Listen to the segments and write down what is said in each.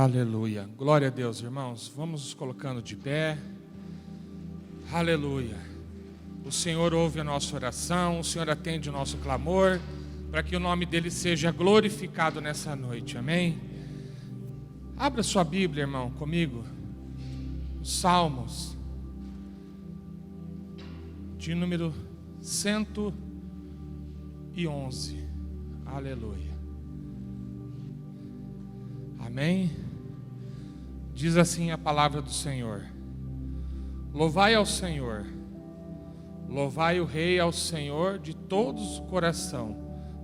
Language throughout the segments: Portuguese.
Aleluia. Glória a Deus, irmãos. Vamos nos colocando de pé. Aleluia. O Senhor ouve a nossa oração, o Senhor atende o nosso clamor, para que o nome dele seja glorificado nessa noite. Amém? Abra sua Bíblia, irmão, comigo. Os Salmos, de número 111. Aleluia. Amém? Diz assim a palavra do Senhor: louvai ao Senhor, louvai o Rei ao Senhor de todos o coração,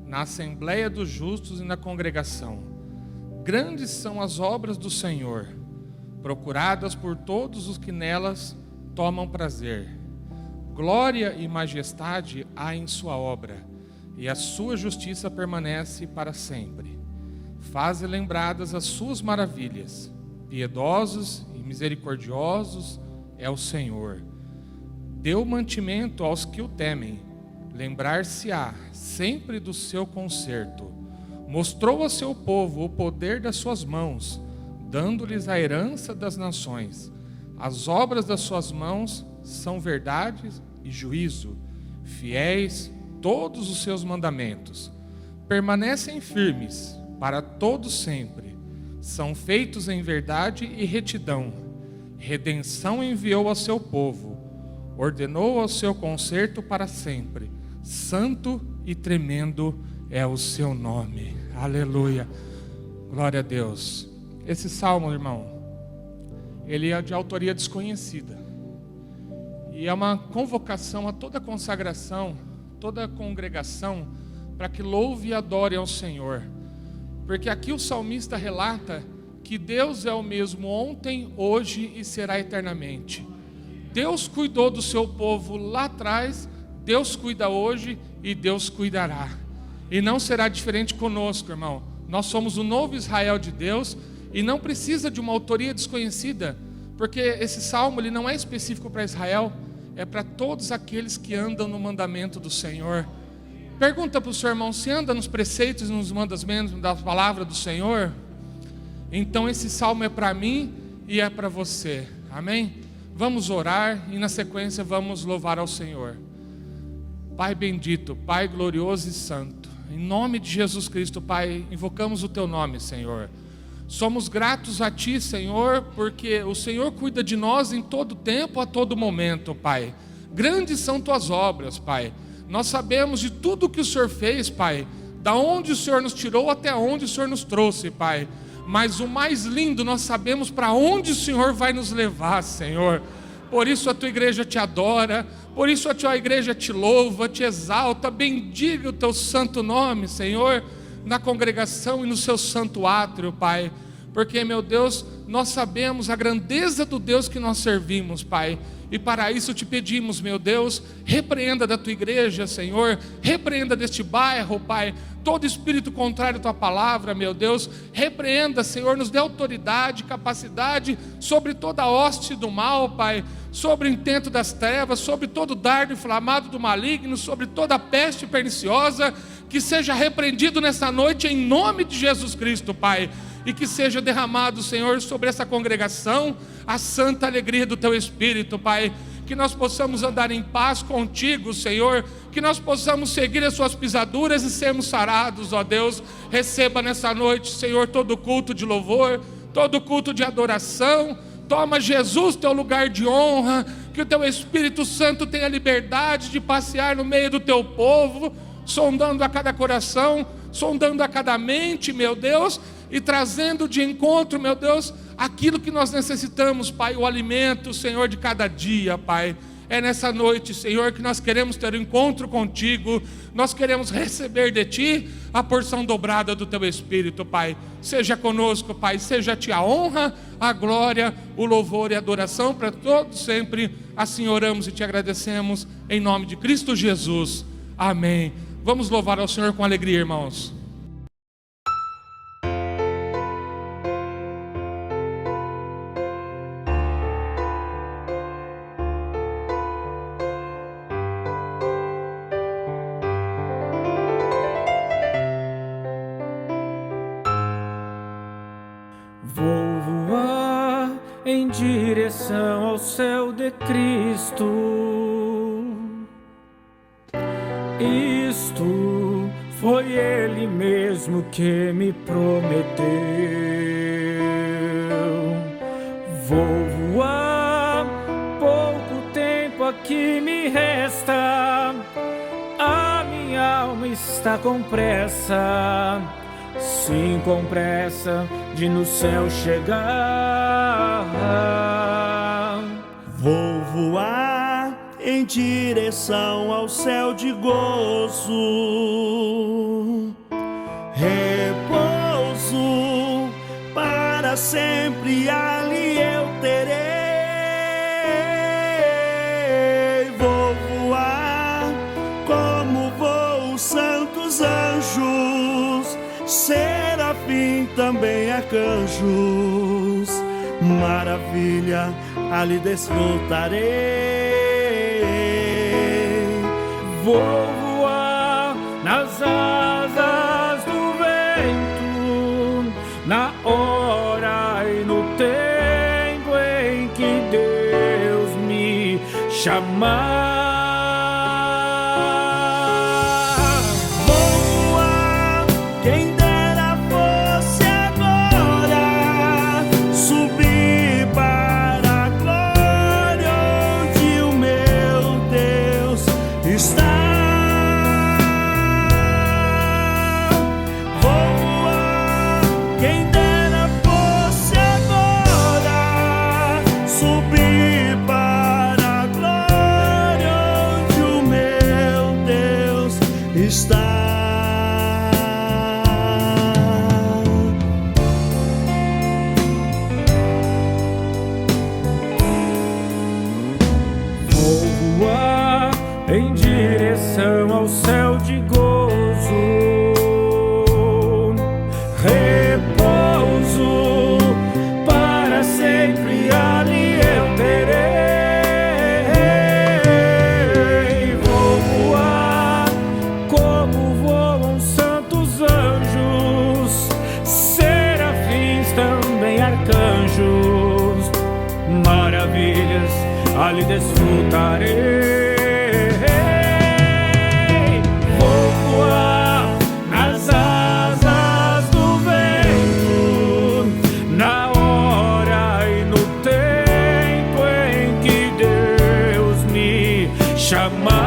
na assembleia dos justos e na congregação. Grandes são as obras do Senhor, procuradas por todos os que nelas tomam prazer. Glória e majestade há em sua obra, e a sua justiça permanece para sempre. Faze lembradas as suas maravilhas. Piedosos e misericordiosos é o Senhor. Deu mantimento aos que o temem. Lembrar-se-á sempre do seu conserto. Mostrou ao seu povo o poder das suas mãos, dando-lhes a herança das nações. As obras das suas mãos são verdade e juízo. Fiéis todos os seus mandamentos. Permanecem firmes para todo sempre. São feitos em verdade e retidão. Redenção enviou ao seu povo. Ordenou ao seu conserto para sempre. Santo e tremendo é o seu nome. Aleluia. Glória a Deus. Esse salmo, irmão, ele é de autoria desconhecida. E é uma convocação a toda consagração, toda congregação, para que louve e adore ao Senhor. Porque aqui o salmista relata que Deus é o mesmo ontem, hoje e será eternamente. Deus cuidou do seu povo lá atrás, Deus cuida hoje e Deus cuidará. E não será diferente conosco, irmão. Nós somos o novo Israel de Deus e não precisa de uma autoria desconhecida, porque esse salmo ele não é específico para Israel, é para todos aqueles que andam no mandamento do Senhor. Pergunta para o seu irmão se anda nos preceitos e nos mandamentos da palavra do Senhor. Então esse salmo é para mim e é para você. Amém? Vamos orar e na sequência vamos louvar ao Senhor. Pai bendito, Pai glorioso e santo, em nome de Jesus Cristo, Pai, invocamos o teu nome, Senhor. Somos gratos a ti, Senhor, porque o Senhor cuida de nós em todo tempo, a todo momento, Pai. Grandes são tuas obras, Pai. Nós sabemos de tudo que o Senhor fez, Pai, da onde o Senhor nos tirou até onde o Senhor nos trouxe, Pai. Mas o mais lindo, nós sabemos para onde o Senhor vai nos levar, Senhor. Por isso a tua igreja te adora, por isso a tua igreja te louva, te exalta, bendiga o teu santo nome, Senhor, na congregação e no seu santo átrio, Pai. Porque, meu Deus, nós sabemos a grandeza do Deus que nós servimos, Pai. E para isso te pedimos, meu Deus, repreenda da tua igreja, Senhor, repreenda deste bairro, Pai, todo espírito contrário à tua palavra, meu Deus, repreenda, Senhor, nos dê autoridade, capacidade sobre toda a hoste do mal, Pai, sobre o intento das trevas, sobre todo dardo inflamado do maligno, sobre toda a peste perniciosa, que seja repreendido nessa noite em nome de Jesus Cristo, Pai. E que seja derramado, Senhor, sobre essa congregação a santa alegria do teu Espírito, Pai. Que nós possamos andar em paz contigo, Senhor. Que nós possamos seguir as suas pisaduras e sermos sarados, ó Deus. Receba nessa noite, Senhor, todo culto de louvor, todo culto de adoração. Toma, Jesus, teu lugar de honra. Que o teu Espírito Santo tenha liberdade de passear no meio do teu povo, sondando a cada coração, sondando a cada mente, meu Deus, e trazendo de encontro, meu Deus, aquilo que nós necessitamos, Pai, o alimento, Senhor, de cada dia, Pai. É nessa noite, Senhor, que nós queremos ter um encontro contigo, nós queremos receber de Ti a porção dobrada do Teu Espírito, Pai. Seja conosco, Pai, seja-Te a honra, a glória, o louvor e a adoração para todos sempre. Assim oramos e Te agradecemos, em nome de Cristo Jesus. Amém. Vamos louvar ao Senhor com alegria, irmãos. Vou Cristo. Isto foi Ele mesmo que me prometeu. Vou voar, pouco tempo aqui me resta. A minha alma está com pressa, sim, com pressa de no céu chegar. Vou voar em direção ao céu de gozo, repouso para sempre ali eu terei. Vou voar como voam os santos anjos, serafim também arcanjos, maravilha ali desfrutarei. Vou voar nas asas do vento, na hora e no tempo em que Deus me chamar. Vou voar, quem dera fosse agora, subir para a glória onde o meu Deus está. Em direção ao céu de gozo, repouso para sempre ali eu terei. Vou voar como voam santos anjos, serafins também arcanjos, maravilhas ali desfrutarei. Chamar,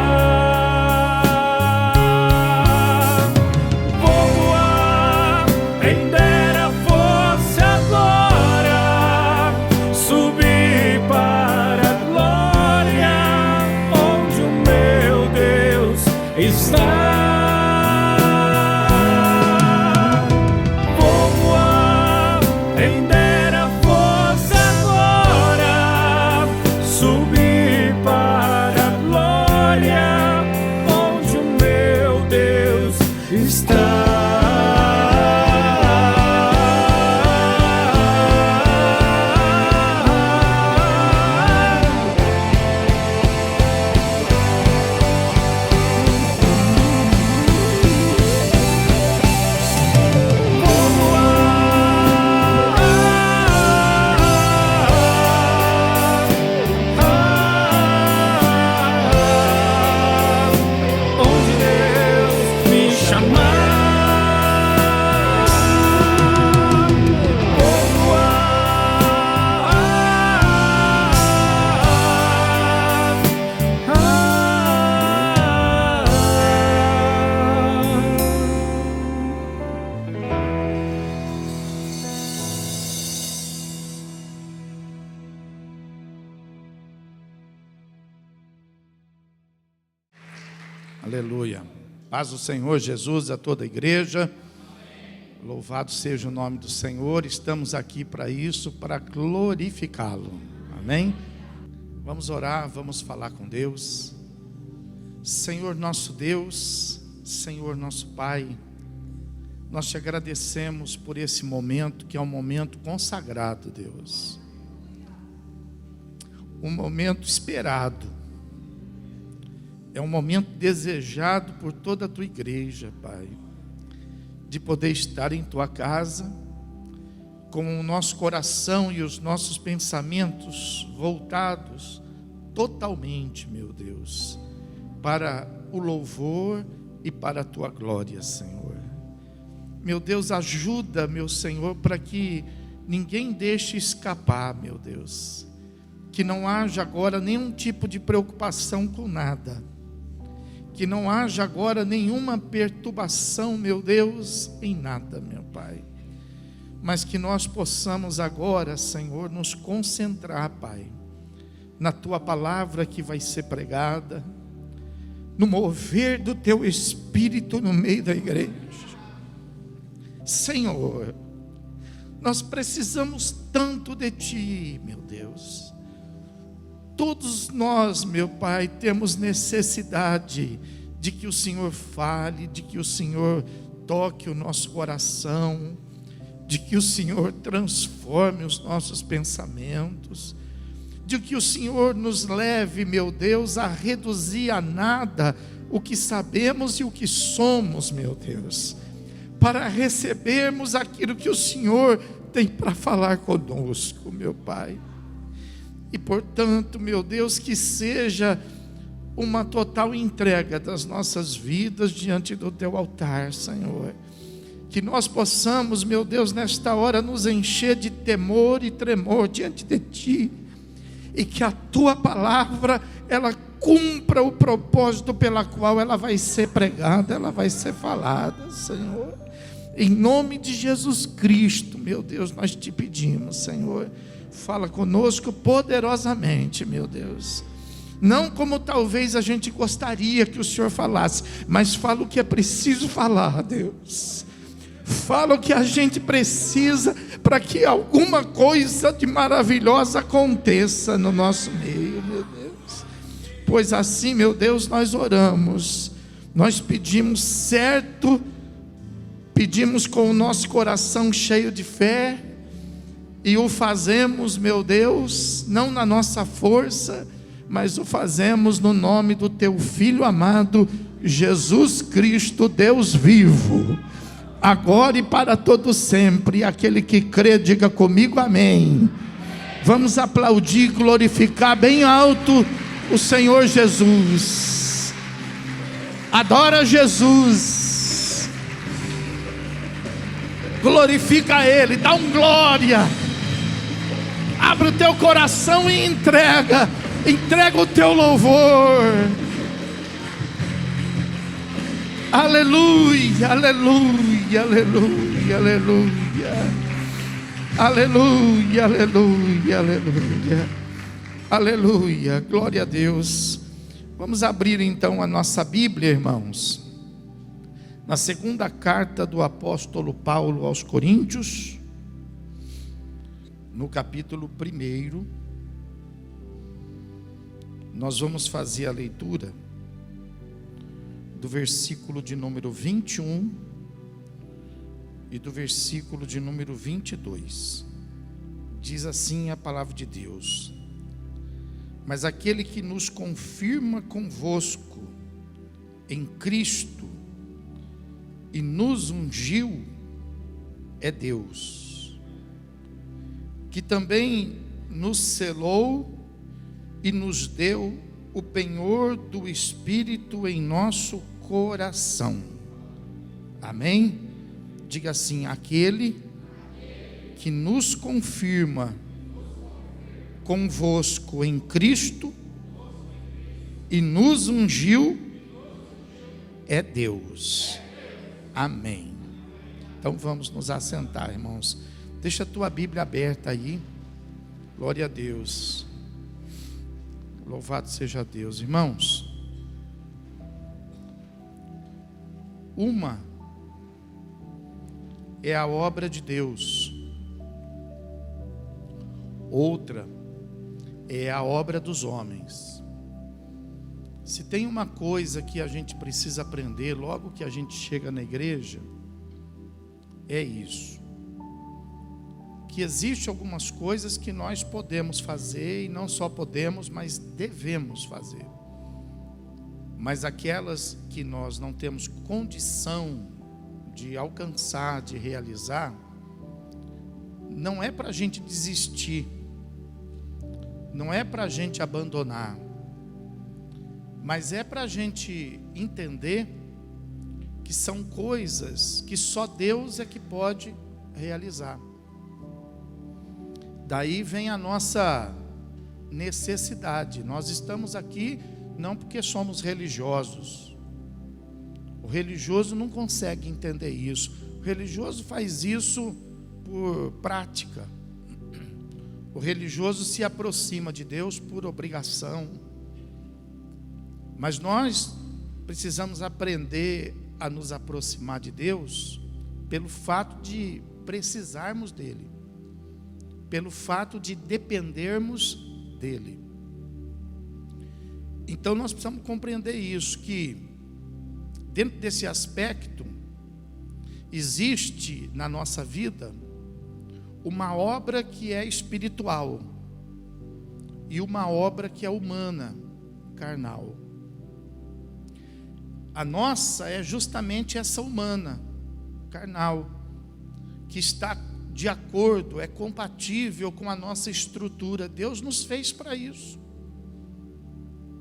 vou voar, quem dera fosse agora, subir para a glória onde o meu Deus está. Vou voar, quem dera fosse agora, subir para a glória onde o meu Deus está. Aleluia. Paz do Senhor Jesus a toda a igreja. Louvado seja o nome do Senhor. Estamos aqui para isso, para glorificá-lo. Amém? Vamos orar, vamos falar com Deus. Senhor nosso Deus, Senhor nosso Pai, nós te agradecemos por esse momento que é um momento consagrado, Deus. Um momento esperado. É um momento desejado por toda a tua igreja, Pai, de poder estar em tua casa, com o nosso coração e os nossos pensamentos voltados totalmente, meu Deus, para o louvor e para a tua glória, Senhor. Meu Deus, ajuda, meu Senhor, para que ninguém deixe escapar, meu Deus. Que não haja agora nenhum tipo de preocupação com nada. Que não haja agora nenhuma perturbação, meu Deus, em nada, meu Pai. Mas que nós possamos agora, Senhor, nos concentrar, Pai, na Tua palavra que vai ser pregada, no mover do Teu Espírito no meio da igreja. Senhor, nós precisamos tanto de Ti, meu Deus. Todos nós, meu Pai, temos necessidade de que o Senhor fale, de que o Senhor toque o nosso coração, de que o Senhor transforme os nossos pensamentos, de que o Senhor nos leve, meu Deus, a reduzir a nada o que sabemos e o que somos, meu Deus, para recebermos aquilo que o Senhor tem para falar conosco, meu Pai. E portanto, meu Deus, que seja uma total entrega das nossas vidas diante do Teu altar, Senhor. Que nós possamos, meu Deus, nesta hora nos encher de temor e tremor diante de Ti. E que a Tua palavra, ela cumpra o propósito pela qual ela vai ser pregada, ela vai ser falada, Senhor. Em nome de Jesus Cristo, meu Deus, nós Te pedimos, Senhor. Fala conosco poderosamente, meu Deus. Não como talvez a gente gostaria que o Senhor falasse, mas fala o que é preciso falar, Deus. Fala o que a gente precisa para que alguma coisa de maravilhosa aconteça no nosso meio, meu Deus. Pois assim, meu Deus, nós oramos, nós pedimos certo, pedimos com o nosso coração cheio de fé, e o fazemos, meu Deus, não na nossa força, mas o fazemos no nome do Teu Filho amado, Jesus Cristo, Deus vivo, agora e para todo sempre. Aquele que crê, diga comigo amém. Vamos aplaudir, glorificar bem alto o Senhor Jesus. Adora Jesus, glorifica Ele, dá glória. Abre o teu coração e entrega o teu louvor. Aleluia, aleluia, aleluia, aleluia. Aleluia, aleluia, aleluia. Aleluia, glória a Deus. Vamos abrir então a nossa Bíblia, irmãos, na segunda carta do apóstolo Paulo aos Coríntios, no capítulo 1, nós vamos fazer a leitura do versículo de número 21 e do versículo de número 22. Diz assim a palavra de Deus: mas aquele que nos confirma convosco em Cristo e nos ungiu é Deus, que também nos selou e nos deu o penhor do Espírito em nosso coração. Amém? Diga assim: aquele que nos confirma convosco em Cristo e nos ungiu é Deus. Amém. Então vamos nos assentar, irmãos. Deixa a tua Bíblia aberta aí. Glória a Deus. Louvado seja Deus, irmãos. Uma é a obra de Deus, outra é a obra dos homens. Se tem uma coisa que a gente precisa aprender logo que a gente chega na igreja, é isso: que existe algumas coisas que nós podemos fazer, e não só podemos, mas devemos fazer. Mas aquelas que nós não temos condição de alcançar, de realizar, não é para a gente desistir, não é para a gente abandonar, mas é para a gente entender que são coisas que só Deus é que pode realizar. Daí vem a nossa necessidade. Nós estamos aqui não porque somos religiosos. O religioso não consegue entender isso. O religioso faz isso por prática. O religioso se aproxima de Deus por obrigação. Mas nós precisamos aprender a nos aproximar de Deus pelo fato de precisarmos dele, pelo fato de dependermos dele. Então nós precisamos compreender isso, que dentro desse aspecto existe na nossa vida uma obra que é espiritual e uma obra que é humana, carnal. A nossa é justamente essa humana, carnal, que está de acordo, é compatível com a nossa estrutura. Deus nos fez para isso.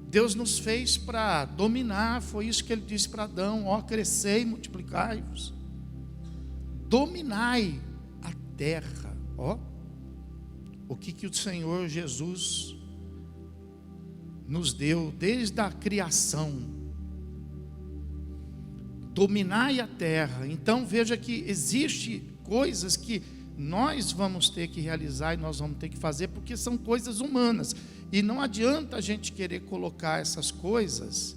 Deus nos fez para dominar. Foi isso que ele disse para Adão: ó, crescei e multiplicai-vos, dominai a terra. Ó, o que o Senhor Jesus nos deu desde a criação: dominai a terra. Então veja que existe coisas que nós vamos ter que realizar e nós vamos ter que fazer, porque são coisas humanas, e não adianta a gente querer colocar essas coisas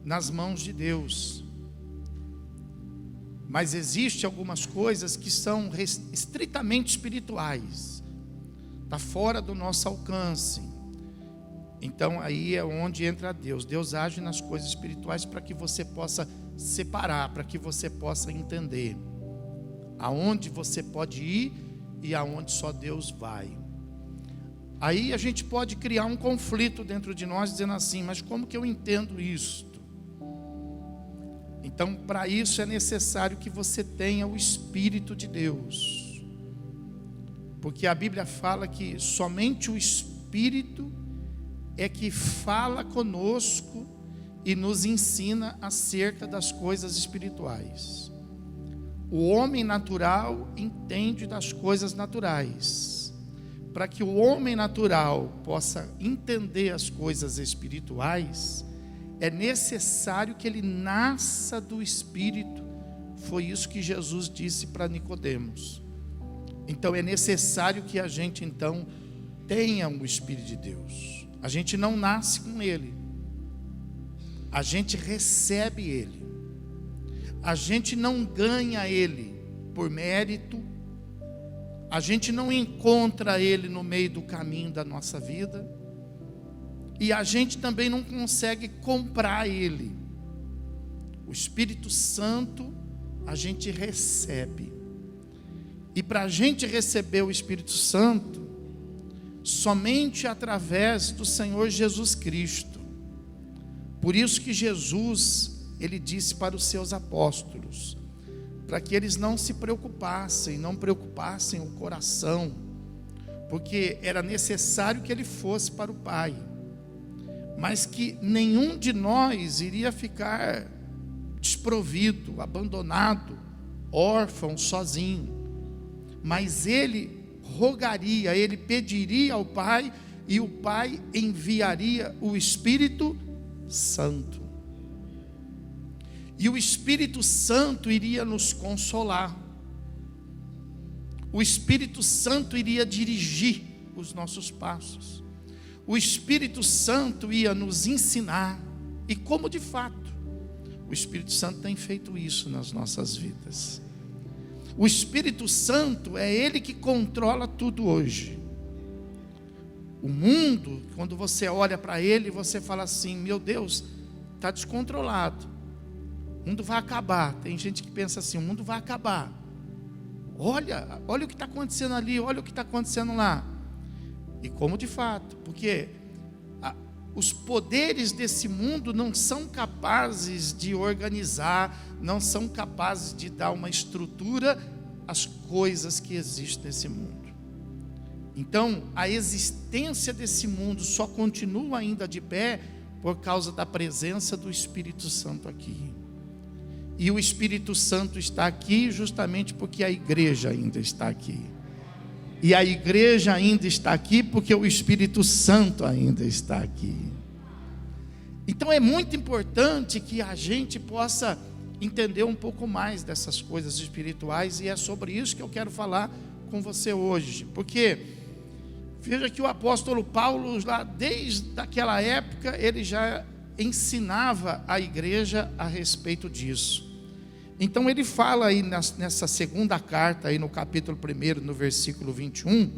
nas mãos de Deus. Mas existe algumas coisas que são estritamente espirituais, está fora do nosso alcance. Então aí é onde entra Deus. Deus age nas coisas espirituais para que você possa separar, para que você possa entender aonde você pode ir e aonde só Deus vai. Aí a gente pode criar um conflito dentro de nós, dizendo assim: mas como que eu entendo isto? Então, para isso é necessário que você tenha o Espírito de Deus, porque a Bíblia fala que somente o Espírito é que fala conosco e nos ensina acerca das coisas espirituais. O homem natural entende das coisas naturais. Para que o homem natural possa entender as coisas espirituais, é necessário que ele nasça do Espírito. Foi isso que Jesus disse para Nicodemos. Então é necessário que a gente então tenha o Espírito de Deus. A gente não nasce com ele, a gente recebe ele. A gente não ganha ele por mérito, a gente não encontra ele no meio do caminho da nossa vida, e a gente também não consegue comprar ele. O Espírito Santo a gente recebe, e para a gente receber o Espírito Santo, somente através do Senhor Jesus Cristo. Por isso que Jesus, ele disse para os seus apóstolos, para que eles não se preocupassem, não preocupassem o coração, porque era necessário que ele fosse para o Pai, mas que nenhum de nós iria ficar desprovido, abandonado, órfão, sozinho, mas ele rogaria, ele pediria ao Pai, e o Pai enviaria o Espírito Santo. E o Espírito Santo iria nos consolar. O Espírito Santo iria dirigir os nossos passos. O Espírito Santo ia nos ensinar. E como de fato, o Espírito Santo tem feito isso nas nossas vidas. O Espírito Santo é ele que controla tudo hoje. O mundo, quando você olha para ele, você fala assim: meu Deus, está descontrolado. O mundo vai acabar. Tem gente que pensa assim: o mundo vai acabar. Olha o que está acontecendo ali, olha o que está acontecendo lá. E como de fato, porque os poderes desse mundo não são capazes de organizar, não são capazes de dar uma estrutura às coisas que existem nesse mundo. Então, a existência desse mundo só continua ainda de pé Por causa da presença do Espírito Santo aqui. E o Espírito Santo está aqui justamente porque a igreja ainda está aqui. E a igreja ainda está aqui porque o Espírito Santo ainda está aqui. Então é muito importante que a gente possa entender um pouco mais dessas coisas espirituais, e é sobre isso que eu quero falar com você hoje. Porque veja que o apóstolo Paulo, lá desde aquela época, ele já ensinava a igreja a respeito disso. Então ele fala aí nessa segunda carta, aí no capítulo 1, no versículo 21.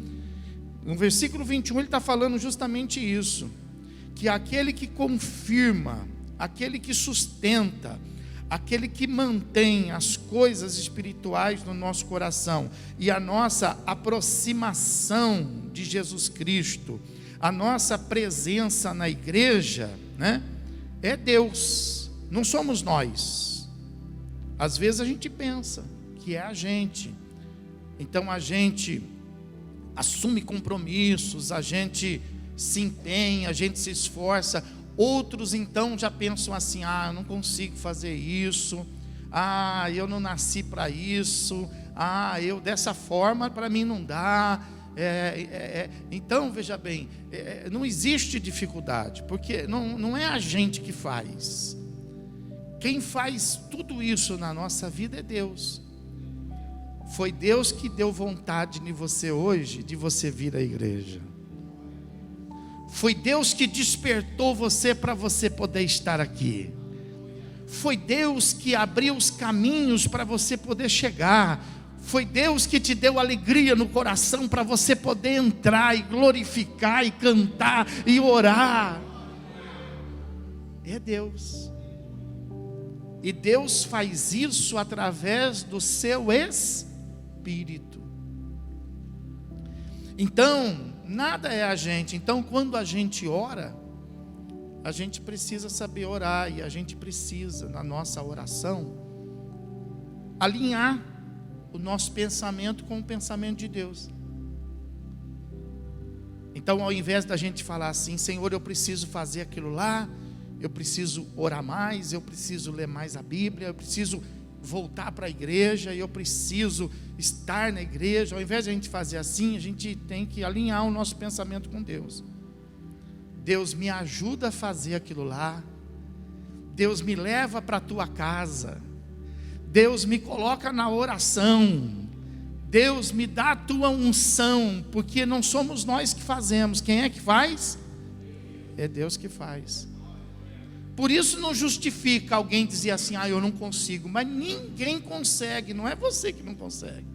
No versículo 21 ele está falando justamente isso. Que aquele que confirma, aquele que sustenta, aquele que mantém as coisas espirituais no nosso coração e a nossa aproximação de Jesus Cristo, a nossa presença na igreja, né, é Deus, não somos nós. Às vezes a gente pensa que é a gente, então a gente assume compromissos, a gente se empenha, a gente se esforça. Outros então já pensam assim: eu não consigo fazer isso, eu não nasci para isso, eu dessa forma para mim não dá. Então veja bem, não existe dificuldade, porque não é a gente que faz. Quem faz tudo isso na nossa vida é Deus. Foi Deus que deu vontade em você hoje de você vir à igreja. Foi Deus que despertou você para você poder estar aqui. Foi Deus que abriu os caminhos para você poder chegar. Foi Deus que te deu alegria no coração para você poder entrar e glorificar e cantar e orar. É Deus. E Deus faz isso através do seu Espírito. Então, nada é a gente. Então, quando a gente ora, a gente precisa saber orar. E a gente precisa, na nossa oração, alinhar o nosso pensamento com o pensamento de Deus. Então, ao invés da gente falar assim: Senhor, eu preciso fazer aquilo lá, eu preciso orar mais, eu preciso ler mais a Bíblia, eu preciso voltar para a igreja, eu preciso estar na igreja. Ao invés de a gente fazer assim, a gente tem que alinhar o nosso pensamento com Deus. Deus, me ajuda a fazer aquilo lá. Deus, me leva para a tua casa. Deus, me coloca na oração. Deus, me dá a tua unção, porque não somos nós que fazemos. Quem é que faz? É Deus que faz. Por isso não justifica alguém dizer assim: eu não consigo. Mas ninguém consegue, não é você que não consegue.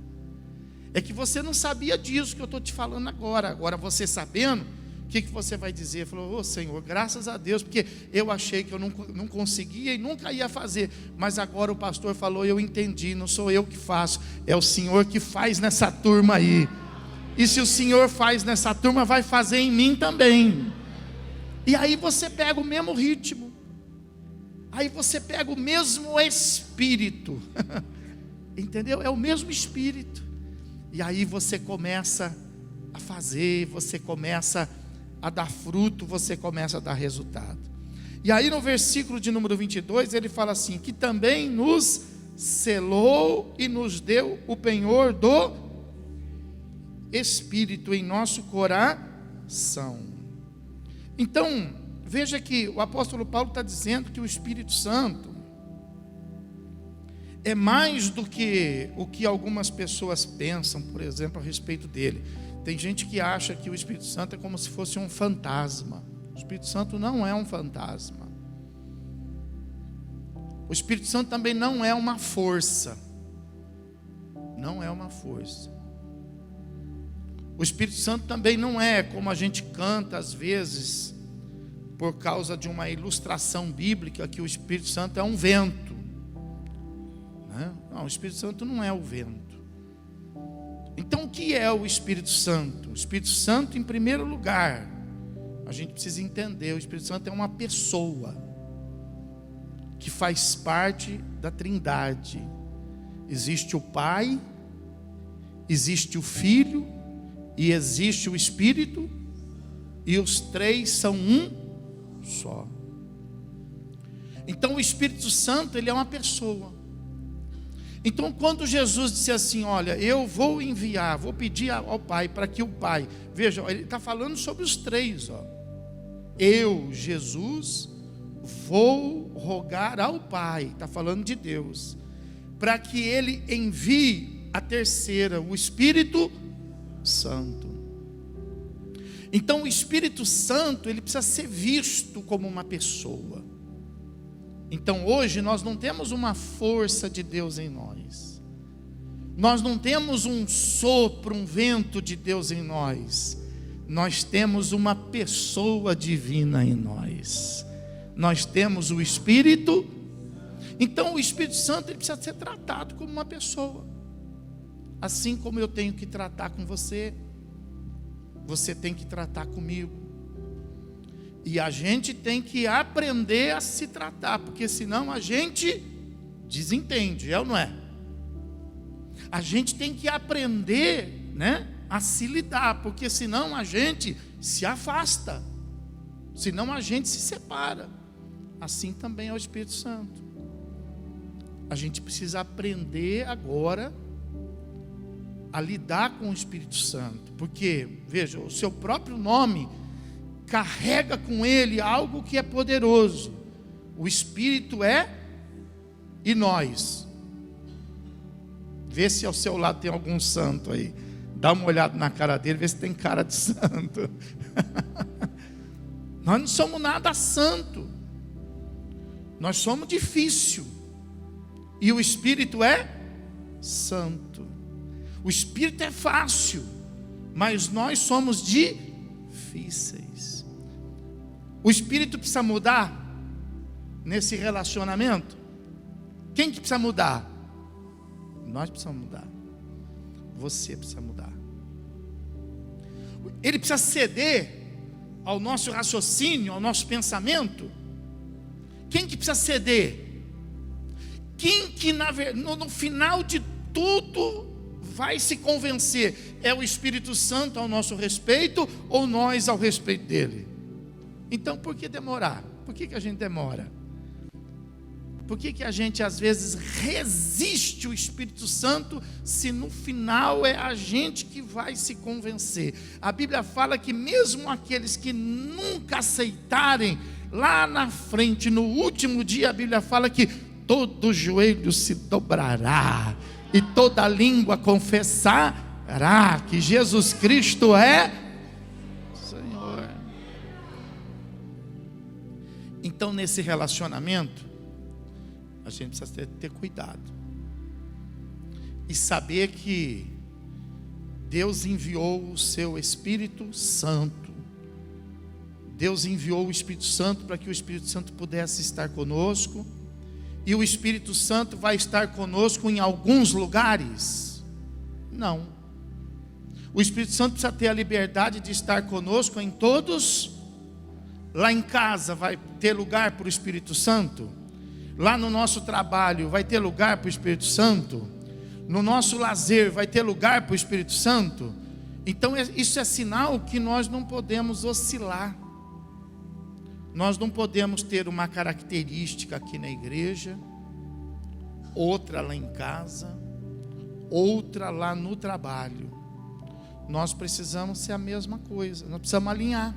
É que você não sabia disso que eu estou te falando agora. Agora você sabendo, o que você vai dizer? Falou: Senhor, graças a Deus, porque eu achei que eu não conseguia e nunca ia fazer. Mas agora o pastor falou, eu entendi, não sou eu que faço, é o Senhor que faz nessa turma aí. E se o Senhor faz nessa turma, vai fazer em mim também. E aí você pega o mesmo ritmo. Aí você pega o mesmo Espírito. Entendeu? É o mesmo Espírito. E aí você começa a fazer, você começa a dar fruto, você começa a dar resultado. E aí no versículo de número 22, ele fala assim: que também nos selou e nos deu o penhor do Espírito em nosso coração. Então, veja que o apóstolo Paulo está dizendo que o Espírito Santo é mais do que o que algumas pessoas pensam, por exemplo, a respeito dele. Tem gente que acha que o Espírito Santo é como se fosse um fantasma. O Espírito Santo não é um fantasma. O Espírito Santo também não é uma força. Não é uma força. O Espírito Santo também não é, como a gente canta às vezes, por causa de uma ilustração bíblica, que o Espírito Santo é um vento. Não, o Espírito Santo não é o vento. Então o que é o Espírito Santo? O Espírito Santo, em primeiro lugar, a gente precisa entender, o Espírito Santo é uma pessoa que faz parte da Trindade. Existe o Pai, existe o Filho e existe o Espírito, e os três são um só. Então o Espírito Santo, ele é uma pessoa. Então quando Jesus disse assim, olha, eu vou enviar, vou pedir ao Pai, para que o Pai, veja, ele está falando sobre os três, ó. Eu, Jesus, vou rogar ao Pai, está falando de Deus, para que Ele envie a terceira, o Espírito Santo. Então o Espírito Santo, ele precisa ser visto como uma pessoa. Então hoje nós não temos uma força de Deus em nós, nós não temos um sopro, um vento de Deus em nós, nós temos uma pessoa divina em nós, nós temos o Espírito. Então o Espírito Santo, ele precisa ser tratado como uma pessoa, assim como eu tenho que tratar com você, você tem que tratar comigo. E a gente tem que aprender a se tratar, porque senão a gente desentende, é ou não é? A gente tem que aprender, né, a se lidar, porque senão a gente se afasta, senão a gente se separa. Assim também é o Espírito Santo. A gente precisa aprender agora a lidar com o Espírito Santo, porque, veja, o seu próprio nome carrega com ele algo que é poderoso. O Espírito é e nós. Vê se ao seu lado tem algum santo aí. Dá uma olhada na cara dele, vê se tem cara de santo. Nós não somos nada santo. Nós somos difícil. E o Espírito é santo. O Espírito é fácil, mas nós somos difíceis. O Espírito precisa mudar nesse relacionamento. Quem que precisa mudar? Nós precisamos mudar. Você precisa mudar. Ele precisa ceder ao nosso raciocínio, ao nosso pensamento. Quem que precisa ceder? Quem que no final de tudo vai se convencer? É o Espírito Santo ao nosso respeito ou nós ao respeito dele? Então por que demorar? Por que a gente demora? Por que a gente às vezes resiste o Espírito Santo, se no final é a gente que vai se convencer? A Bíblia fala que mesmo aqueles que nunca aceitarem, lá na frente, no último dia, a Bíblia fala que todo joelho se dobrará e toda língua confessará que Jesus Cristo é Senhor. Então nesse relacionamento a gente precisa ter cuidado e saber que Deus enviou o seu Espírito Santo. Deus enviou o Espírito Santo para que o Espírito Santo pudesse estar conosco. E o Espírito Santo vai estar conosco em alguns lugares? Não. O Espírito Santo precisa ter a liberdade de estar conosco em todos. Lá em casa vai ter lugar para o Espírito Santo? Lá no nosso trabalho vai ter lugar para o Espírito Santo? No nosso lazer vai ter lugar para o Espírito Santo? Então isso é sinal que nós não podemos oscilar. Nós não podemos ter uma característica aqui na igreja, outra lá em casa, outra lá no trabalho. Nós precisamos ser a mesma coisa, nós precisamos alinhar.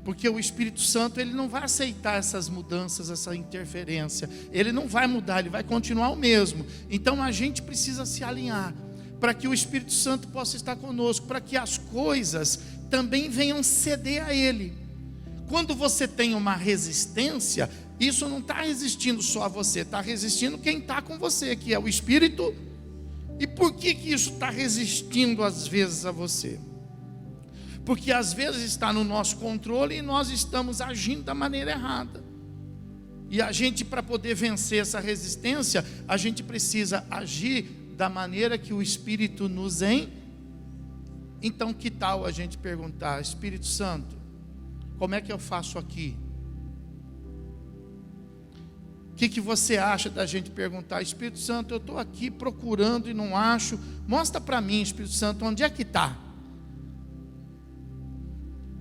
Porque o Espírito Santo, ele não vai aceitar essas mudanças, essa interferência. Ele não vai mudar, ele vai continuar o mesmo. Então a gente precisa se alinhar, para que o Espírito Santo possa estar conosco, para que as coisas também venham ceder a Ele. Quando você tem uma resistência, isso não está resistindo só a você, está resistindo quem está com você, que é o Espírito. E por que isso está resistindo às vezes a você? Porque às vezes está no nosso controle e nós estamos agindo da maneira errada. E a gente, para poder vencer essa resistência, a gente precisa agir da maneira que o Espírito nos Então que tal a gente perguntar: Espírito Santo, como é que eu faço aqui? O que você acha da gente perguntar: Espírito Santo, eu estou aqui procurando e não acho, mostra para mim, Espírito Santo, onde é que está?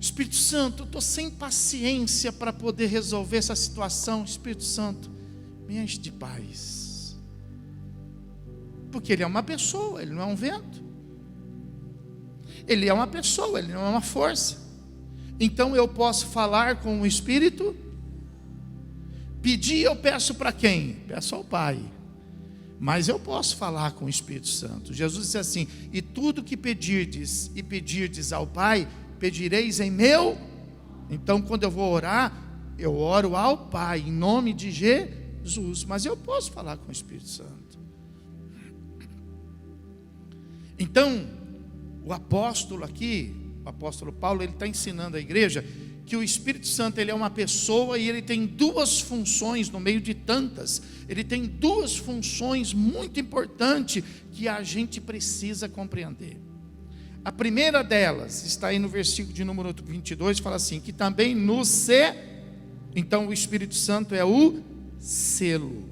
Espírito Santo, eu estou sem paciência para poder resolver essa situação. Espírito Santo, me enche de paz. Porque Ele é uma pessoa, Ele não é um vento. Ele é uma pessoa, Ele não é uma força. Então eu posso falar com o Espírito. Pedir eu peço para quem? Peço ao Pai. Mas eu posso falar com o Espírito Santo. Jesus disse assim: e tudo que pedirdes ao Pai, pedireis em meu. Então quando eu vou orar, eu oro ao Pai, em nome de Jesus. Mas eu posso falar com o Espírito Santo. Então, o apóstolo aqui, o apóstolo Paulo, ele está ensinando a igreja que o Espírito Santo, ele é uma pessoa e ele tem duas funções no meio de tantas. Ele tem duas funções muito importantes que a gente precisa compreender. A primeira delas está aí no versículo de número 22, fala assim, que também então o Espírito Santo é o selo.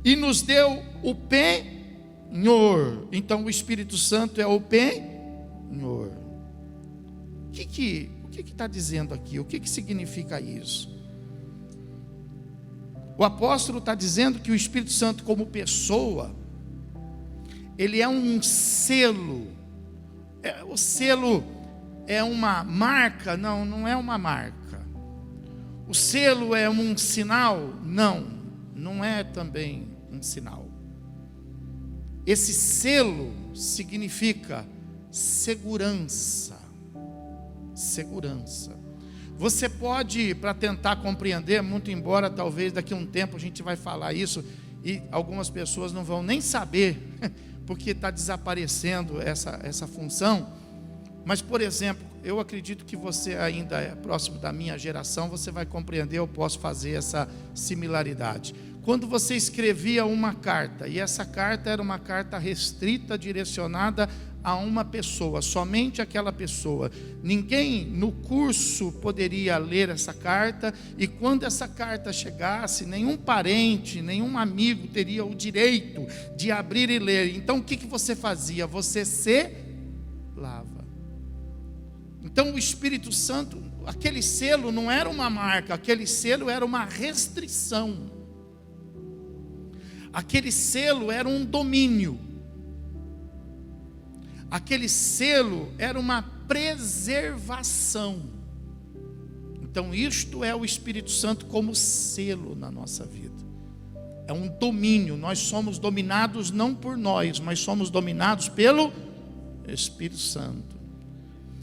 E nos deu o penhor. Então o Espírito Santo é o penhor. O que está dizendo aqui? O que significa isso? O apóstolo está dizendo que o Espírito Santo, como pessoa, ele é um selo. O selo é uma marca? Não, não é uma marca. O selo é um sinal? Não, não é também um sinal. Esse selo significa segurança. Segurança. Você pode, para tentar compreender, muito embora talvez daqui a um tempo a gente vai falar isso e algumas pessoas não vão nem saber, porque está desaparecendo essa função. Mas, por exemplo, eu acredito que você ainda é próximo da minha geração, você vai compreender, eu posso fazer essa similaridade. Quando você escrevia uma carta, e essa carta era uma carta restrita, direcionada a uma pessoa, somente aquela pessoa. Ninguém no curso poderia ler essa carta, e quando essa carta chegasse, nenhum parente, nenhum amigo teria o direito de abrir e ler. Então o que você fazia? Você selava. Então o Espírito Santo, aquele selo não era uma marca, aquele selo era uma restrição. Aquele selo era um domínio. Aquele selo era uma preservação. Então isto é o Espírito Santo como selo na nossa vida. É um domínio. Nós somos dominados não por nós, mas somos dominados pelo Espírito Santo.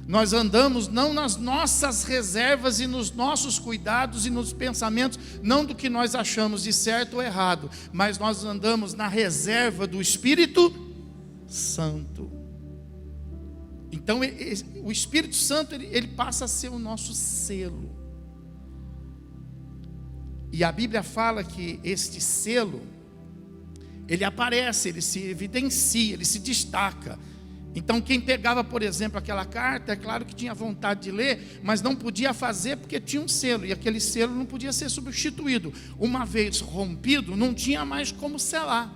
Nós andamos não nas nossas reservas e nos nossos cuidados e nos pensamentos, não do que nós achamos de certo ou errado, mas nós andamos na reserva do Espírito Santo. Então o Espírito Santo ele passa a ser o nosso selo. E a Bíblia fala que este selo, ele aparece, ele se evidencia, ele se destaca. Então quem pegava, por exemplo, aquela carta, é claro que tinha vontade de ler, mas não podia fazer porque tinha um selo, e aquele selo não podia ser substituído. Uma vez rompido, não tinha mais como selar.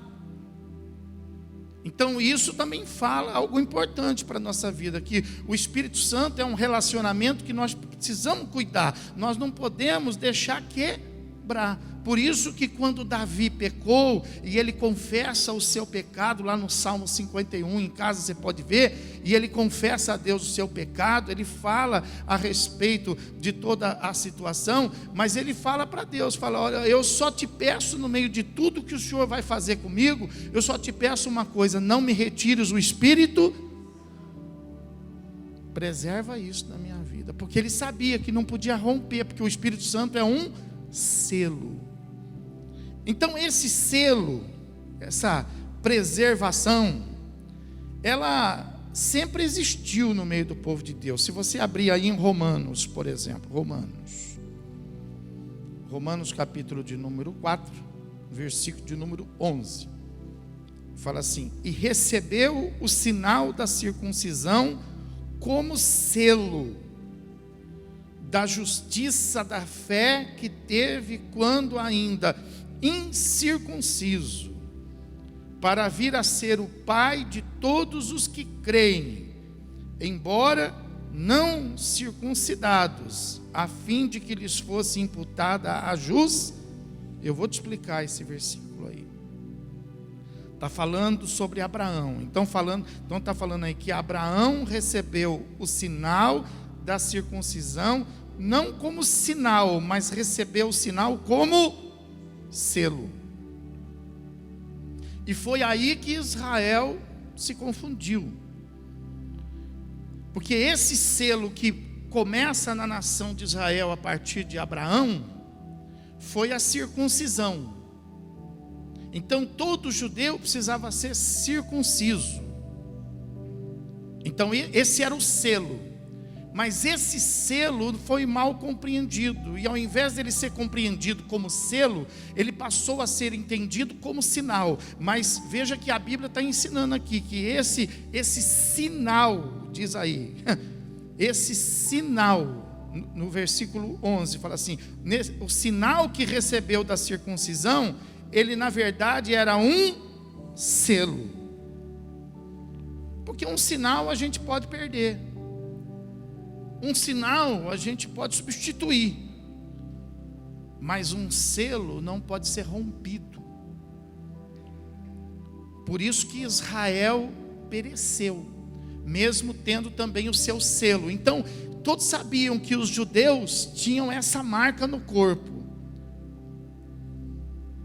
Então isso também fala algo importante para a nossa vida, que o Espírito Santo é um relacionamento que nós precisamos cuidar, nós não podemos deixar quebrar. Por isso que quando Davi pecou, e ele confessa o seu pecado, lá no Salmo 51, em casa você pode ver, e ele confessa a Deus o seu pecado, ele fala a respeito de toda a situação, mas ele fala para Deus, fala, olha, eu só te peço no meio de tudo que o Senhor vai fazer comigo, eu só te peço uma coisa, não me retires o Espírito, preserva isso na minha vida, porque ele sabia que não podia romper, porque o Espírito Santo é um selo. Então esse selo, essa preservação, ela sempre existiu no meio do povo de Deus. Se você abrir aí em Romanos, por exemplo, Romanos capítulo de número 4, versículo de número 11, fala assim, e recebeu o sinal da circuncisão como selo da justiça da fé que teve quando ainda incircunciso, para vir a ser o pai de todos os que creem, embora não circuncidados, a fim de que lhes fosse imputada a justiça. Eu vou te explicar esse versículo aí. Está falando sobre Abraão. Então está falando aí que Abraão recebeu o sinal da circuncisão, não como sinal, mas recebeu o sinal como selo. E foi aí que Israel se confundiu. Porque esse selo que começa na nação de Israel a partir de Abraão, foi a circuncisão. Então todo judeu precisava ser circunciso. Então esse era o selo. Mas esse selo foi mal compreendido, e ao invés dele ser compreendido como selo, ele passou a ser entendido como sinal. Mas veja que a Bíblia está ensinando aqui, que esse sinal, diz aí, esse sinal, no versículo 11, fala assim, o sinal que recebeu da circuncisão, ele na verdade era um selo. Porque um sinal a gente pode perder. Um sinal a gente pode substituir, mas um selo não pode ser rompido. Por isso que Israel pereceu, mesmo tendo também o seu selo. Então, todos sabiam que os judeus tinham essa marca no corpo.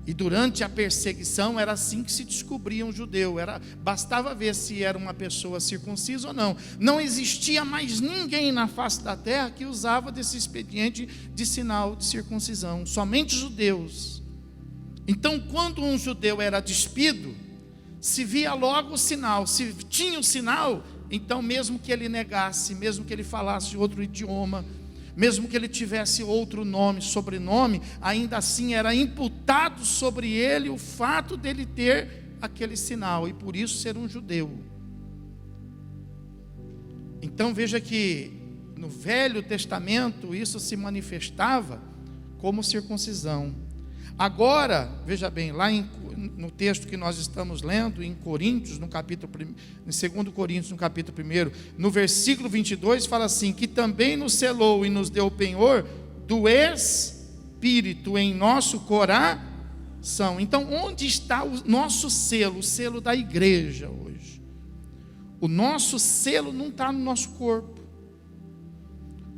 E durante a perseguição era assim que se descobria um judeu. Bastava ver se era uma pessoa circuncisa ou não. Não existia mais ninguém na face da terra que usava desse expediente de sinal de circuncisão. Somente judeus. Então, quando um judeu era despido, se via logo o sinal. Se tinha o sinal, então mesmo que ele negasse, mesmo que ele falasse outro idioma, mesmo que ele tivesse outro nome, sobrenome, ainda assim era imputado sobre ele o fato dele ter aquele sinal, e por isso ser um judeu. Então veja que no Velho Testamento isso se manifestava como circuncisão. Agora, veja bem, lá no texto que nós estamos lendo, em Coríntios, em 2 Coríntios, no capítulo 1, no versículo 22, fala assim, que também nos selou e nos deu o penhor do Espírito em nosso coração. Então, onde está o nosso selo, o selo da igreja hoje? O nosso selo não está no nosso corpo.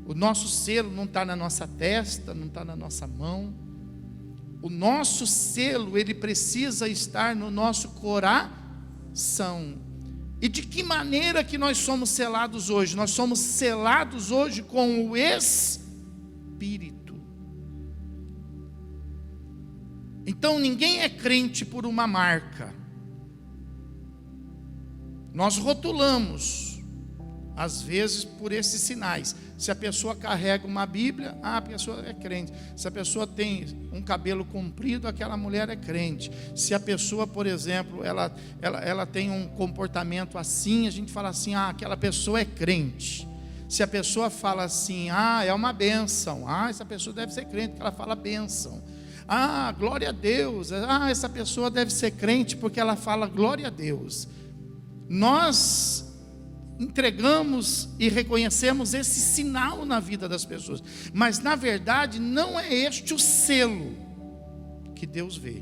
O nosso selo não está na nossa testa, não está na nossa mão. O nosso selo, ele precisa estar no nosso coração. E de que maneira que nós somos selados hoje? Nós somos selados hoje com o Espírito. Então ninguém é crente por uma marca. Nós rotulamos, às vezes, por esses sinais. Se a pessoa carrega uma Bíblia, a pessoa é crente. Se a pessoa tem um cabelo comprido, aquela mulher é crente. Se a pessoa, por exemplo, ela tem um comportamento assim, a gente fala assim, aquela pessoa é crente. Se a pessoa fala assim, é uma bênção, essa pessoa deve ser crente, porque ela fala bênção. Glória a Deus, essa pessoa deve ser crente, porque ela fala glória a Deus. Nós entregamos e reconhecemos esse sinal na vida das pessoas, mas na verdade não é este o selo que Deus vê.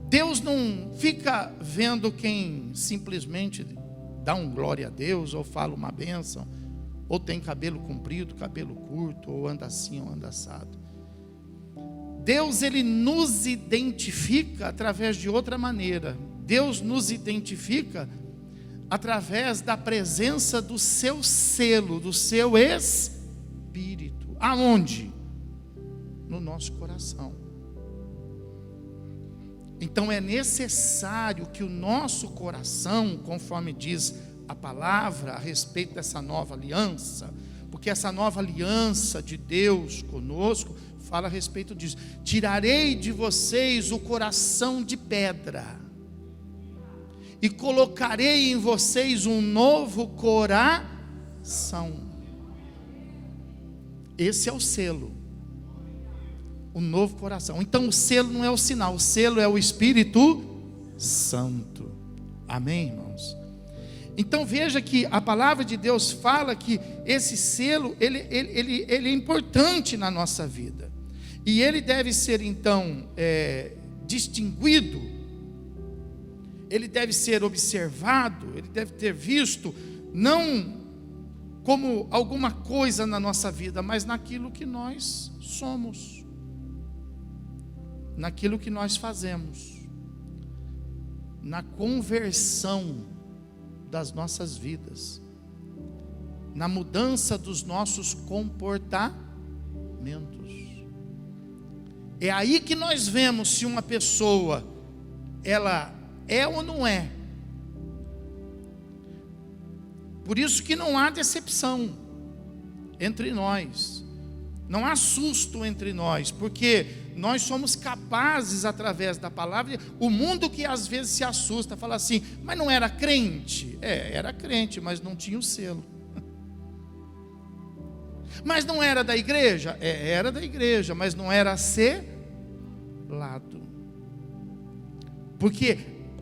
Deus não fica vendo quem simplesmente dá um glória a Deus, ou fala uma bênção, ou tem cabelo comprido, cabelo curto, ou anda assim ou anda assado. Deus, ele nos identifica através de outra maneira. Deus nos identifica através da presença do seu selo, do seu Espírito. Aonde? No nosso coração. Então é necessário que o nosso coração, conforme diz a palavra a respeito dessa nova aliança, porque essa nova aliança de Deus conosco fala a respeito disso. Tirarei de vocês o coração de pedra e colocarei em vocês um novo coração. Esse é o selo, o novo coração. Então o selo não é o sinal, o selo é o Espírito Santo. Amém, irmãos? Então veja que a palavra de Deus fala que esse selo, ele é importante na nossa vida. E ele deve ser então distinguido, ele deve ser observado, ele deve ter visto, não como alguma coisa na nossa vida, mas naquilo que nós somos, naquilo que nós fazemos, na conversão das nossas vidas, na mudança dos nossos comportamentos. É aí que nós vemos se uma pessoa, ela é ou não é. Por isso que não há decepção entre nós, não há susto entre nós, porque nós somos capazes, através da palavra, o mundo que às vezes se assusta, fala assim, mas não era crente? Era crente, mas não tinha o selo. Mas não era da igreja? Era da igreja, mas não era selado. Porque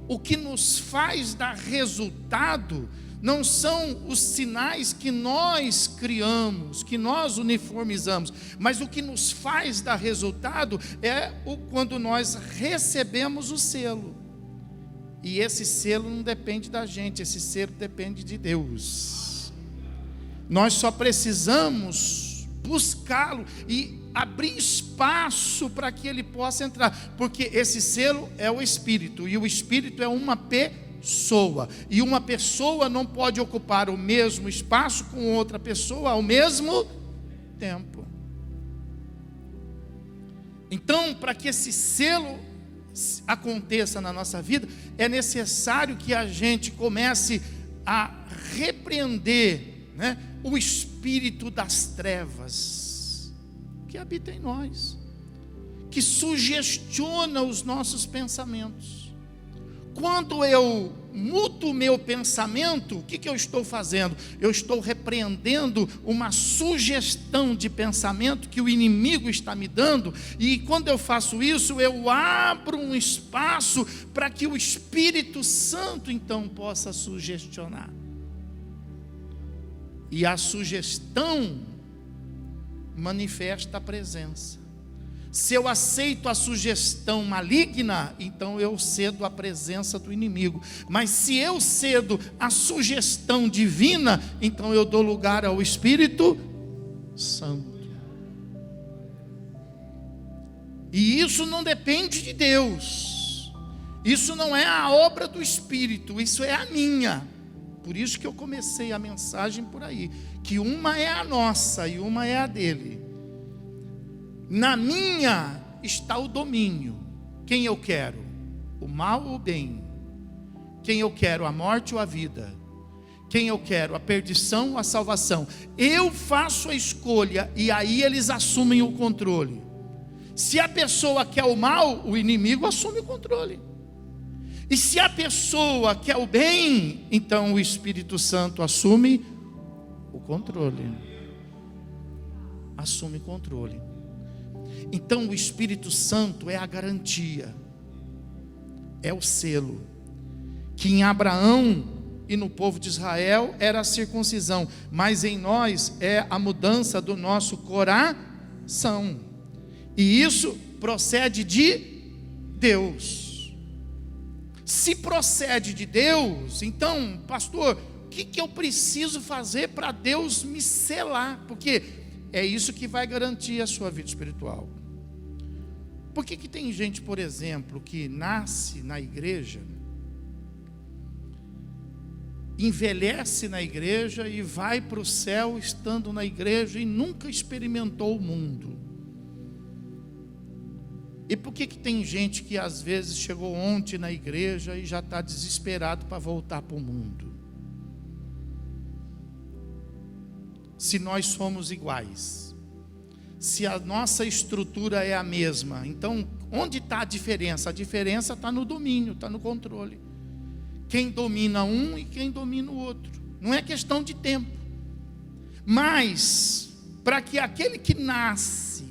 o que nos faz dar resultado não são os sinais que nós criamos, que nós uniformizamos, mas o que nos faz dar resultado é quando nós recebemos o selo. E esse selo não depende da gente, esse selo depende de Deus. Nós só precisamos buscá-lo e abrir espaço para que ele possa entrar, porque esse selo é o Espírito, e o Espírito é uma pessoa, e uma pessoa não pode ocupar o mesmo espaço com outra pessoa ao mesmo tempo. Então, para que esse selo aconteça na nossa vida, é necessário que a gente comece a repreender, o espírito das trevas que habita em nós, que sugestiona os nossos pensamentos. Quando eu mudo o meu pensamento, o que eu estou fazendo? Eu estou repreendendo uma sugestão de pensamento que o inimigo está me dando, e quando eu faço isso, eu abro um espaço para que o Espírito Santo então possa sugestionar. E a sugestão manifesta a presença. Se eu aceito a sugestão maligna, então eu cedo a presença do inimigo. Mas se eu cedo a sugestão divina, então eu dou lugar ao Espírito Santo. E isso não depende de Deus. Isso não é a obra do Espírito, isso é a minha. Por isso que eu comecei a mensagem por aí, que uma é a nossa e uma é a dele. Na minha está o domínio. Quem eu quero? O mal ou o bem? Quem eu quero? A morte ou a vida? Quem eu quero? A perdição ou a salvação? Eu faço a escolha e aí eles assumem o controle. Se a pessoa quer o mal, o inimigo assume o controle. E se a pessoa quer o bem, então o Espírito Santo assume o controle. Assume o controle. Então o Espírito Santo é a garantia, é o selo, que em Abraão e no povo de Israel era a circuncisão, mas em nós é a mudança do nosso coração, e isso procede de Deus. Se procede de Deus, então, pastor, o que eu preciso fazer para Deus me selar? Porque é isso que vai garantir a sua vida espiritual. Por que tem gente, por exemplo, que nasce na igreja, envelhece na igreja e vai para o céu estando na igreja e nunca experimentou o mundo? E por que tem gente que às vezes chegou ontem na igreja e já está desesperado para voltar para o mundo? Se nós somos iguais, se a nossa estrutura é a mesma, então onde está a diferença? A diferença está no domínio, está no controle. Quem domina um e quem domina o outro. Não é questão de tempo. Mas, para que aquele que nasce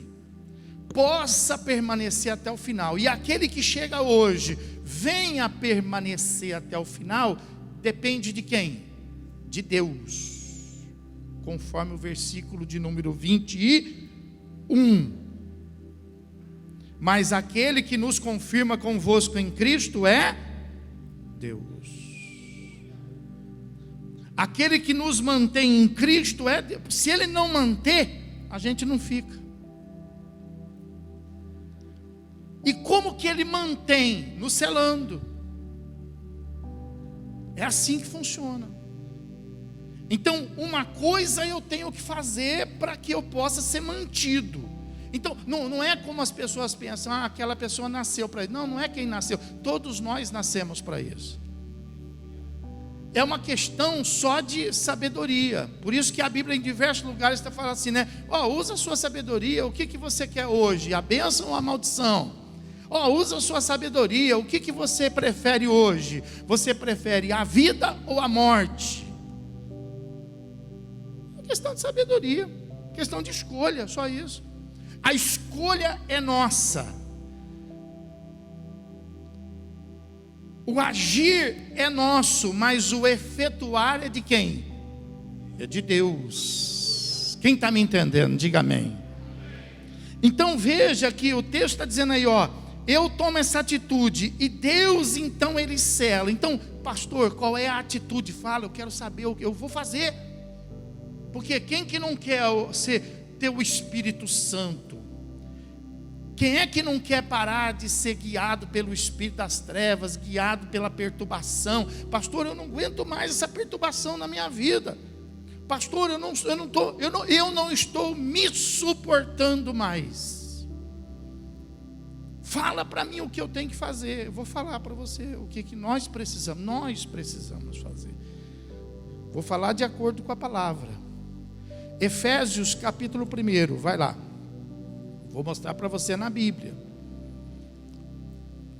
possa permanecer até o final, e aquele que chega hoje venha permanecer até o final, depende de quem? de Deus, conforme o versículo de número 21. Mas aquele que nos confirma convosco em Cristo é Deus. Aquele que nos mantém em Cristo é Deus. Se Ele não manter, a gente não fica. E como que Ele mantém? Nos selando. É assim que funciona. Então, uma coisa eu tenho que fazer para que eu possa ser mantido. Então, não é como as pessoas pensam, aquela pessoa nasceu para isso. Não é quem nasceu. Todos nós nascemos para isso. É uma questão só de sabedoria. Por isso que a Bíblia em diversos lugares está falando assim, né? Usa a sua sabedoria, o que você quer hoje? A bênção ou a maldição? Usa a sua sabedoria, o que você prefere hoje? Você prefere a vida ou a morte? É questão de sabedoria, questão de escolha, só isso. A escolha é nossa. O agir é nosso, mas o efetuar é de quem? É de Deus. Quem está me entendendo? Diga amém. Então veja que o texto está dizendo aí, eu tomo essa atitude e Deus então Ele sela. Então, pastor, qual é a atitude? Fala, eu quero saber o que eu vou fazer. Porque quem que não quer ter o Espírito Santo? Quem é que não quer parar de ser guiado pelo espírito das trevas, guiado pela perturbação? Pastor, eu não aguento mais essa perturbação na minha vida. Pastor, eu não estou me suportando mais. Fala para mim o que eu tenho que fazer. Eu vou falar para você o que nós precisamos. Nós precisamos fazer. Vou falar de acordo com a palavra. Efésios capítulo 1, vai lá. Vou mostrar para você na Bíblia.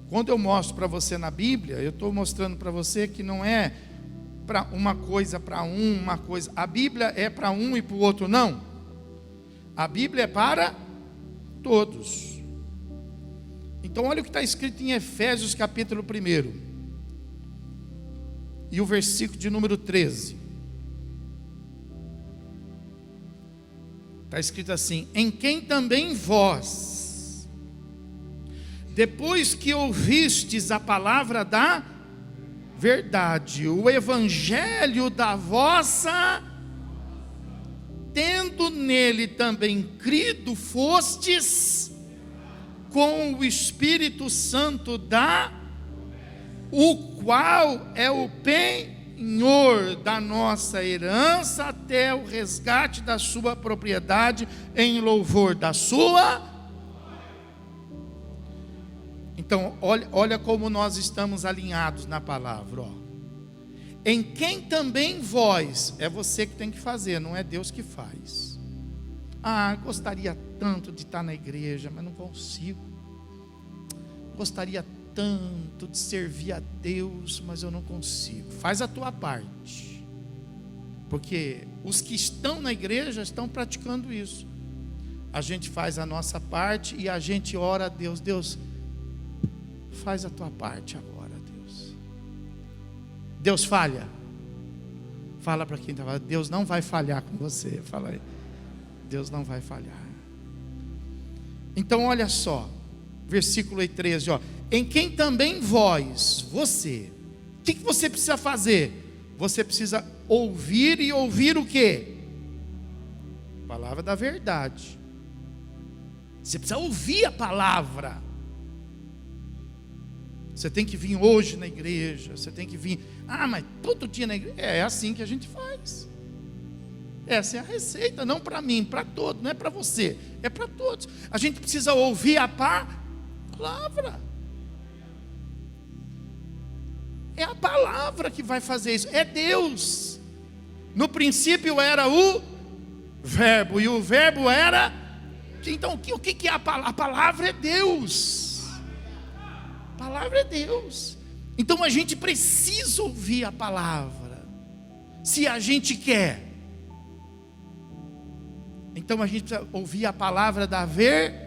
Quando eu mostro para você na Bíblia, eu estou mostrando para você que não é para uma coisa para uma coisa. A Bíblia é para um e para o outro não. A Bíblia é para todos. Então olha o que está escrito em Efésios capítulo 1. E o versículo de número 13. Está escrito assim: em quem também vós, depois que ouvistes a palavra da verdade, o evangelho da vossa, tendo nele também crido, fostes com o Espírito Santo o qual é o penhor da nossa herança até o resgate da sua propriedade em louvor da sua. Então olha como nós estamos alinhados na palavra, em quem também vós, é você que tem que fazer, não é Deus que faz. Gostaria tanto de estar na igreja, mas não consigo. Gostaria tanto de servir a Deus, mas eu não consigo. Faz a tua parte, porque os que estão na igreja estão praticando isso. A gente faz a nossa parte e a gente ora a Deus. Deus, faz a tua parte agora, Deus. Deus falha? Fala para quem está falando, Deus não vai falhar com você. Fala aí, Deus não vai falhar. Então olha só, versículo 13, em quem também vós, você, o que você precisa fazer? Você precisa ouvir, e ouvir o quê? Palavra da verdade. Você precisa ouvir a palavra. Você tem que vir hoje na igreja, você tem que vir, mas todo dia na igreja. É assim que a gente faz. Essa é a receita, não para mim, para todos, não é para você, é para todos. A gente precisa ouvir a palavra. É a palavra que vai fazer isso, é Deus. No princípio era o verbo, e o verbo era. Então o que é a palavra? A palavra é Deus. A palavra é Deus. Então a gente precisa ouvir a palavra, se a gente quer. Então a gente precisa ouvir a palavra da verdade.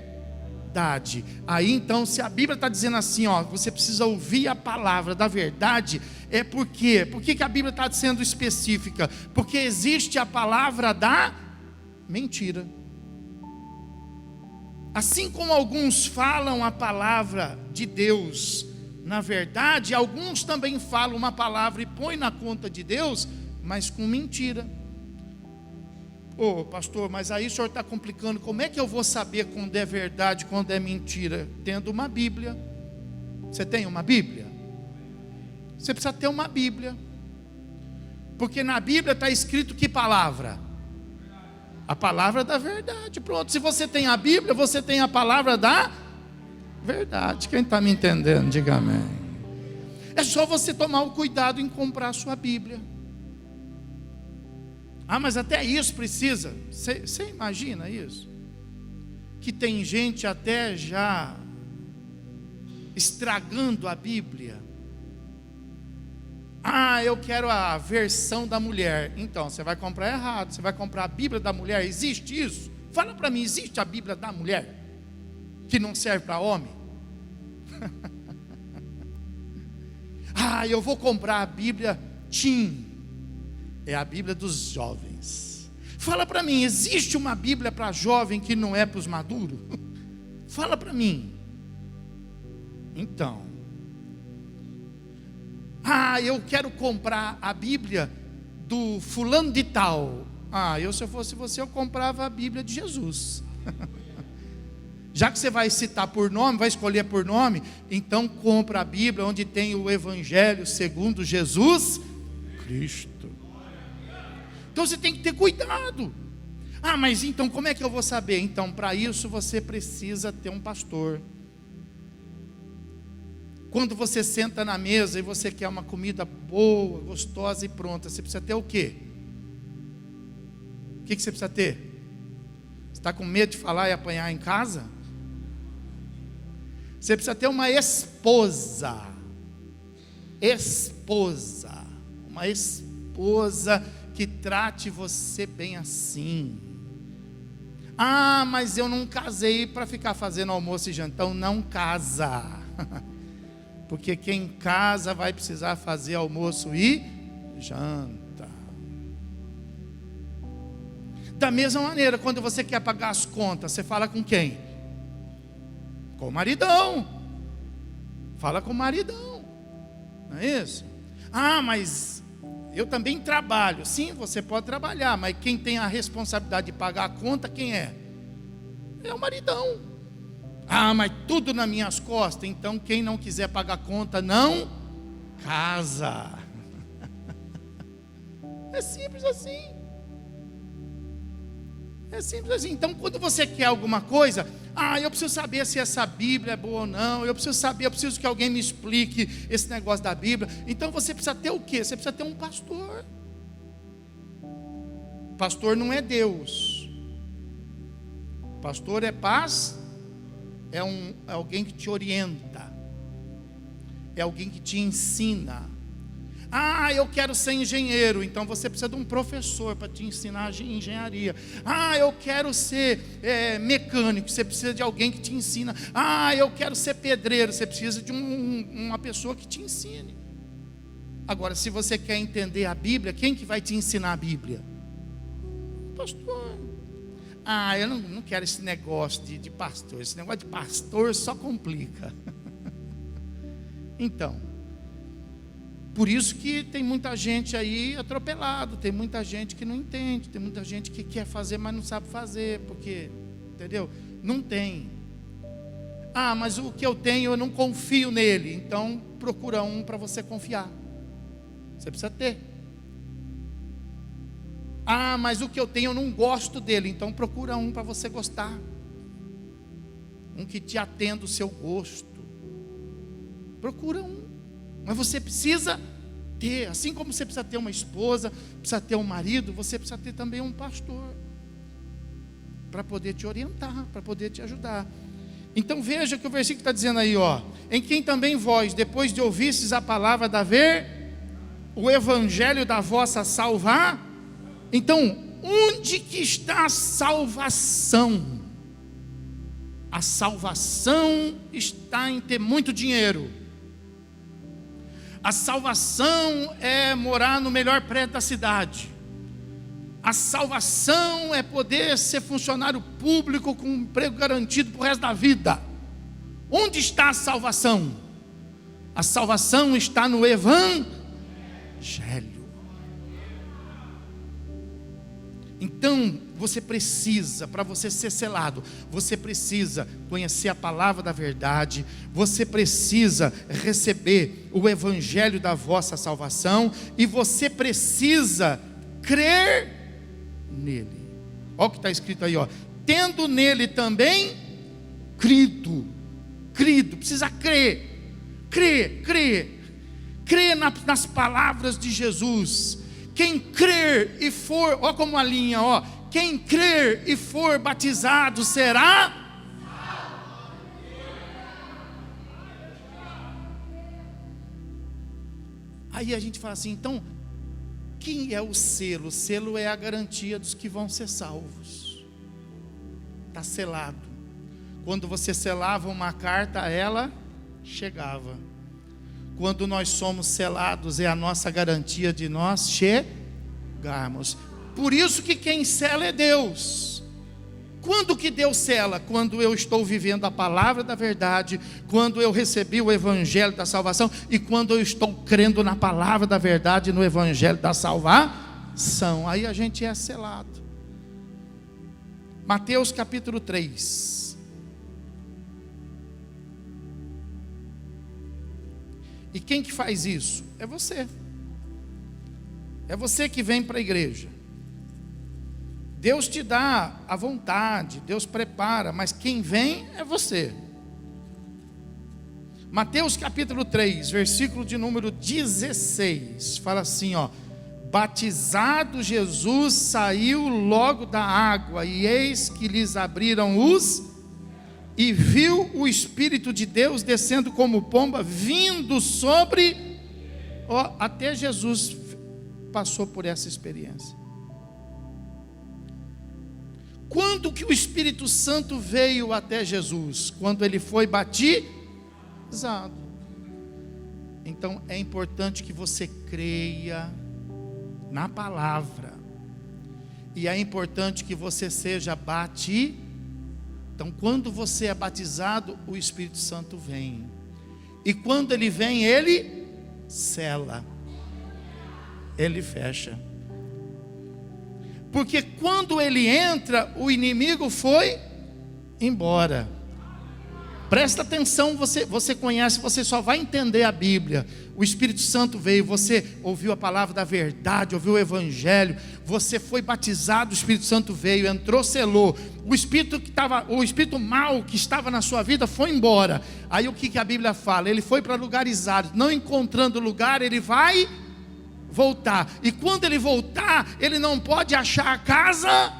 verdade. Aí então, se a Bíblia está dizendo assim, ó, você precisa ouvir a palavra da verdade, é por quê? Por que a Bíblia está sendo específica? Porque existe a palavra da mentira. Assim como alguns falam a palavra de Deus, na verdade, alguns também falam uma palavra e põem na conta de Deus, mas com mentira. Ô pastor, mas aí o senhor está complicando. Como é que eu vou saber quando é verdade, quando é mentira? Tendo uma Bíblia. Você tem uma Bíblia? Você precisa ter uma Bíblia. Porque na Bíblia está escrito que palavra? A palavra da verdade. Pronto, se você tem a Bíblia, você tem a palavra da verdade. Quem está me entendendo, diga amém. É só você tomar o cuidado em comprar a sua Bíblia. Ah, mas até isso precisa. Você imagina isso? Que tem gente até já estragando a Bíblia. Ah, eu quero a versão da mulher. Então, você vai comprar errado. Você vai comprar a Bíblia da mulher. Existe isso? Fala para mim, existe a Bíblia da mulher? Que não serve para homem? Ah, eu vou comprar a Bíblia Tim. É a Bíblia dos jovens. Fala para mim, existe uma Bíblia para jovem que não é para os maduros? Fala para mim. Então, eu quero comprar a Bíblia do fulano de tal. Se eu fosse você, eu comprava a Bíblia de Jesus. Já que você vai citar por nome, vai escolher por nome, então compra a Bíblia onde tem o Evangelho segundo Jesus Cristo. Então você tem que ter cuidado. Mas então como é que eu vou saber? Então para isso você precisa ter um pastor. Quando você senta na mesa e você quer uma comida boa, gostosa e pronta, você precisa ter o quê? O que você precisa ter? Você está com medo de falar e apanhar em casa? Você precisa ter uma esposa. Uma esposa que trate você bem assim. Mas eu não casei para ficar fazendo almoço e jantão. Não casa. Porque quem casa vai precisar fazer almoço e janta. Da mesma maneira, quando você quer pagar as contas, você fala com quem? Com o maridão. Fala com o maridão. Não é isso? Mas eu também trabalho. Sim, você pode trabalhar, mas quem tem a responsabilidade de pagar a conta, quem é? É o maridão. Mas tudo nas minhas costas. Então quem não quiser pagar a conta, não casa. É simples assim. É simples assim. Então quando você quer alguma coisa, eu preciso saber se essa Bíblia é boa ou não. Eu preciso que alguém me explique esse negócio da Bíblia. Então você precisa ter o quê? Você precisa ter um pastor. Pastor não é Deus. Pastor é paz. É alguém que te orienta. É alguém que te ensina. Eu quero ser engenheiro. Então você precisa de um professor para te ensinar engenharia. Eu quero ser mecânico. Você precisa de alguém que te ensina. Eu quero ser pedreiro. Você precisa de uma pessoa que te ensine. Agora, se você quer entender a Bíblia, quem que vai te ensinar a Bíblia? Pastor. Eu não quero esse negócio de pastor. Esse negócio de pastor só complica. Então, por isso que tem muita gente aí atropelado. Tem muita gente que não entende. Tem muita gente que quer fazer, mas não sabe fazer. Porque, entendeu? Não tem. Mas o que eu tenho, eu não confio nele. Então, procura um para você confiar. Você precisa ter. Mas o que eu tenho eu não gosto dele. Então procura um para você gostar. Um que te atenda o seu gosto. Procura um. Mas você precisa ter. Assim como você precisa ter uma esposa, precisa ter um marido, você precisa ter também um pastor. Para poder te orientar, para poder te ajudar. Então veja que o versículo está dizendo aí, em quem também vós, depois de ouvistes a palavra o evangelho da vossa salvar. Então, onde que está a salvação? A salvação está em ter muito dinheiro. A salvação é morar no melhor prédio da cidade. A salvação é poder ser funcionário público com um emprego garantido para o resto da vida. Onde está a salvação? A salvação está no Evangelho. Então, você precisa, para você ser selado, você precisa conhecer a palavra da verdade, você precisa receber o evangelho da vossa salvação, e você precisa crer nele. Olha o que está escrito aí, ó. Tendo nele também crido, precisa crer nas palavras de Jesus. Quem crer e for, ó como a linha, ó, quem crer e for batizado será Aí a gente fala assim, então, quem é o selo? O selo é a garantia dos que vão ser salvos. Está selado. Quando você selava uma carta, ela chegava. Quando nós somos selados, é a nossa garantia de nós chegarmos. Por isso que quem sela é Deus. Quando que Deus sela? Quando eu estou vivendo a palavra da verdade, quando eu recebi o evangelho da salvação, e quando eu estou crendo na palavra da verdade, no evangelho da salvação. Aí a gente é selado. Mateus capítulo 3. E quem que faz isso? É você. É você que vem para a igreja. Deus te dá a vontade, Deus prepara, mas quem vem é você. Mateus capítulo 3, versículo de número 16, fala assim, ó: batizado Jesus saiu logo da água, e eis que lhes abriram e viu o Espírito de Deus descendo como pomba, vindo sobre, ó, até Jesus passou por essa experiência. Quando que o Espírito Santo veio até Jesus? Quando ele foi batizado. Então é importante que você creia na palavra, e é importante que você seja batizado. Então, quando você é batizado, o Espírito Santo vem. E quando ele vem, ele sela. Ele fecha. Porque quando ele entra, o inimigo foi embora. Presta atenção, você conhece, você só vai entender a Bíblia. O Espírito Santo veio, você ouviu a palavra da verdade, ouviu o evangelho, você foi batizado, o Espírito Santo veio, entrou, selou. O espírito mau que estava na sua vida foi embora. Aí o que a Bíblia fala? Ele foi para lugares áridos, não encontrando lugar, ele vai voltar. E quando ele voltar, ele não pode achar a casa.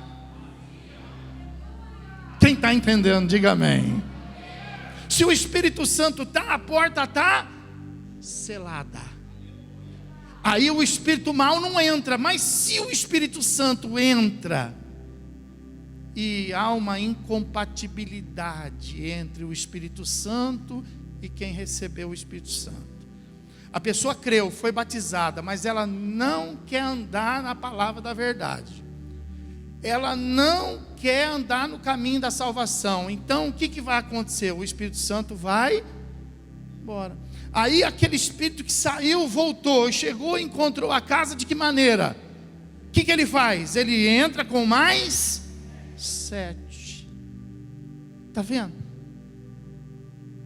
Quem está entendendo, diga amém. Se o Espírito Santo está, a porta está selada. Aí o espírito mau não entra. Mas se o Espírito Santo entra, e há uma incompatibilidade entre o Espírito Santo e quem recebeu o Espírito Santo. A pessoa creu, foi batizada, mas ela não quer andar na palavra da verdade. Ela não quer andar no caminho da salvação. Então o que vai acontecer? O Espírito Santo vai embora. Aí aquele espírito que saiu, voltou, chegou e encontrou a casa de que maneira? O que ele faz? Ele entra com mais 7. Está vendo?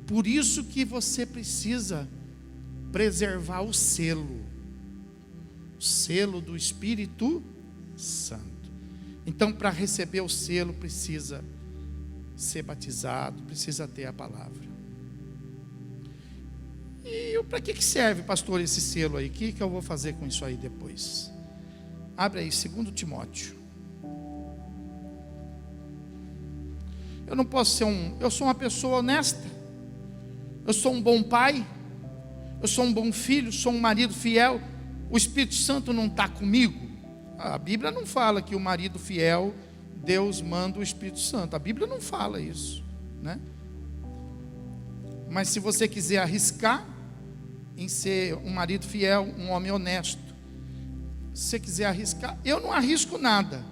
Por isso que você precisa preservar o selo do Espírito Santo. Então, para receber o selo, precisa ser batizado, precisa ter a palavra. E para que serve, pastor, esse selo aí? O que eu vou fazer com isso aí depois? Abre aí, 2 Timóteo. Eu não posso ser eu sou uma pessoa honesta, eu sou um bom pai, eu sou um bom filho, sou um marido fiel. O Espírito Santo não está comigo? A Bíblia não fala que o marido fiel, Deus manda o Espírito Santo. A Bíblia não fala isso. né? Mas se você quiser arriscar em ser um marido fiel, um homem honesto, se você quiser arriscar, eu não arrisco nada.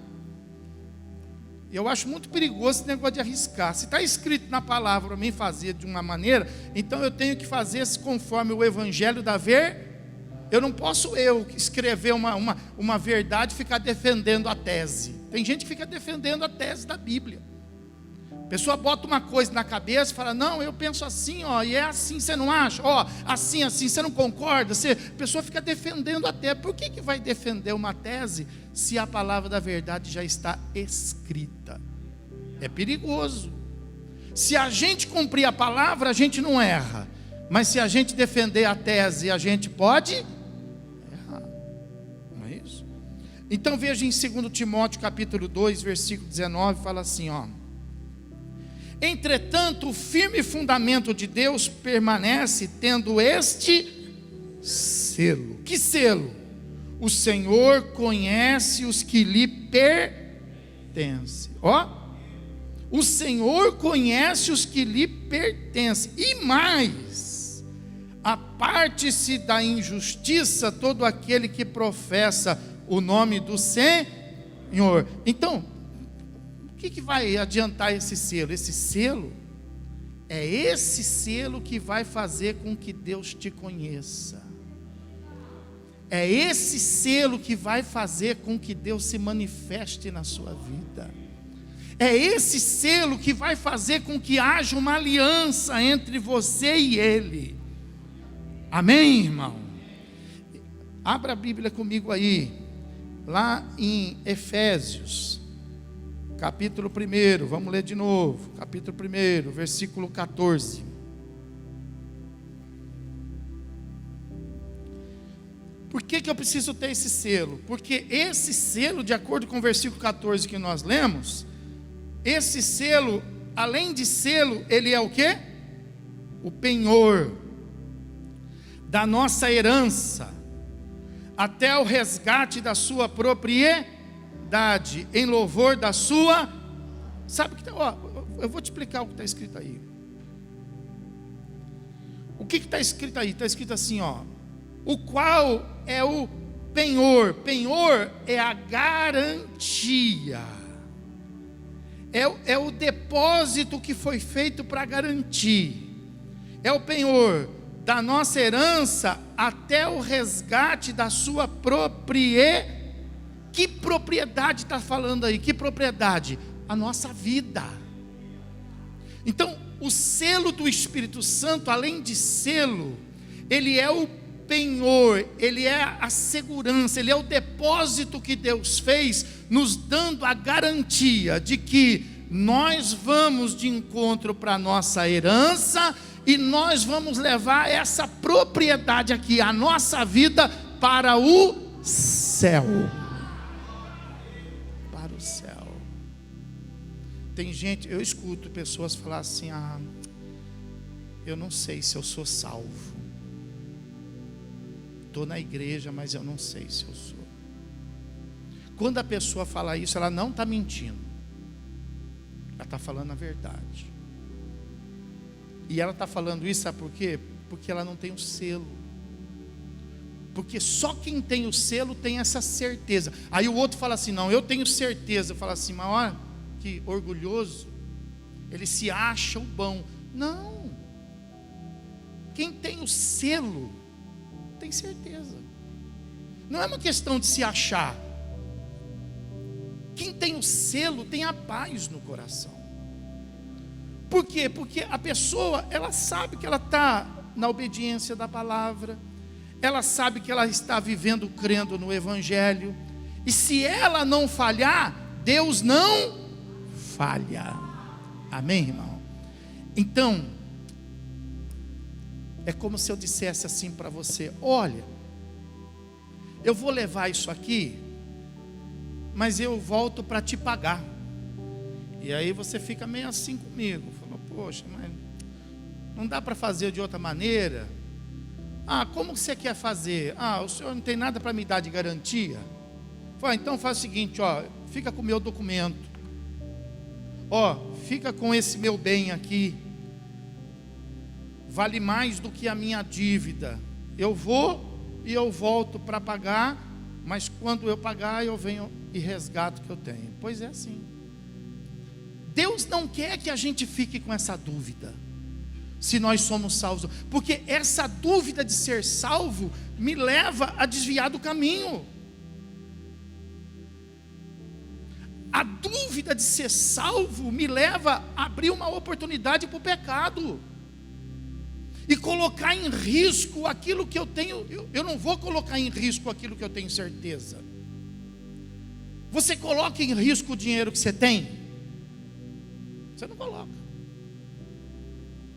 Eu acho muito perigoso esse negócio de arriscar. Se está escrito na palavra para mim fazer de uma maneira, então eu tenho que fazer conforme o evangelho da Eu não posso escrever uma verdade e ficar defendendo a tese. Tem gente que fica defendendo a tese da Bíblia. A pessoa bota uma coisa na cabeça e fala, não, eu penso assim, ó, e é assim, você não acha? Ó, assim, você não concorda? A pessoa fica defendendo a tese. Por que vai defender uma tese se a palavra da verdade já está escrita? É perigoso. Se a gente cumprir a palavra, a gente não erra. Mas se a gente defender a tese, a gente pode errar. Não é isso? Então veja em 2 Timóteo capítulo 2, versículo 19, fala assim, ó. Entretanto, o firme fundamento de Deus permanece tendo este selo. Que selo? O Senhor conhece os que lhe pertencem. Ó, o Senhor conhece os que lhe pertencem. E mais, aparte-se da injustiça todo aquele que professa o nome do Senhor. Então, o que vai adiantar esse selo? Esse selo é esse selo que vai fazer com que Deus te conheça. É esse selo que vai fazer com que Deus se manifeste na sua vida. É esse selo que vai fazer com que haja uma aliança entre você e Ele. Amém, irmão? Abra a Bíblia comigo aí, lá em Efésios. Capítulo 1, vamos ler de novo, capítulo 1, versículo 14. Por que eu preciso ter esse selo? Porque esse selo, de acordo com o versículo 14 que nós lemos, esse selo, além de selo, ele é o quê? O penhor da nossa herança, até o resgate da sua propriedade, em louvor da sua. Sabe o que está? Eu vou te explicar o que está escrito aí. O que está escrito aí? Está escrito assim, ó. O qual é o penhor. Penhor é a garantia. É o depósito que foi feito para garantir. É o penhor da nossa herança até o resgate da sua propriedade. Que propriedade está falando aí? Que propriedade? A nossa vida. Então, o selo do Espírito Santo, além de selo, ele é o penhor, ele é a segurança, ele é o depósito que Deus fez, nos dando a garantia de que nós vamos de encontro para a nossa herança, e nós vamos levar essa propriedade aqui, a nossa vida, para o céu. O céu. Tem gente, eu escuto pessoas falar assim, eu não sei se eu sou salvo, estou na igreja, mas eu não sei se eu sou. Quando a pessoa fala isso, ela não está mentindo, ela está falando a verdade. E ela está falando isso, sabe por quê? Porque ela não tem o selo. Porque só quem tem o selo tem essa certeza. Aí o outro fala assim, não, eu tenho certeza. Fala assim, mas olha, que orgulhoso. Ele se acha o bom. Não. Quem tem o selo, tem certeza. Não é uma questão de se achar. Quem tem o selo tem a paz no coração. Por quê? Porque a pessoa, ela sabe que ela está na obediência da palavra. Ela sabe que ela está vivendo crendo no Evangelho. E se ela não falhar, Deus não falha. Amém, irmão? Então, é como se eu dissesse assim para você, olha, eu vou levar isso aqui, mas eu volto para te pagar. E aí você fica meio assim comigo. Falou, poxa, mas não dá para fazer de outra maneira? Como você quer fazer? O senhor não tem nada para me dar de garantia? Então faz o seguinte, fica com o meu documento. fica com esse meu bem aqui, vale mais do que a minha dívida. Eu vou e eu volto para pagar, mas quando eu pagar eu venho e resgato o que eu tenho. Pois é assim. Deus não quer que a gente fique com essa dúvida, se nós somos salvos, porque essa dúvida de ser salvo me leva a desviar do caminho. A dúvida de ser salvo me leva a abrir uma oportunidade para o pecado e colocar em risco aquilo que eu tenho. Eu não vou colocar em risco aquilo que eu tenho certeza. Você coloca em risco o dinheiro que você tem? Você não coloca.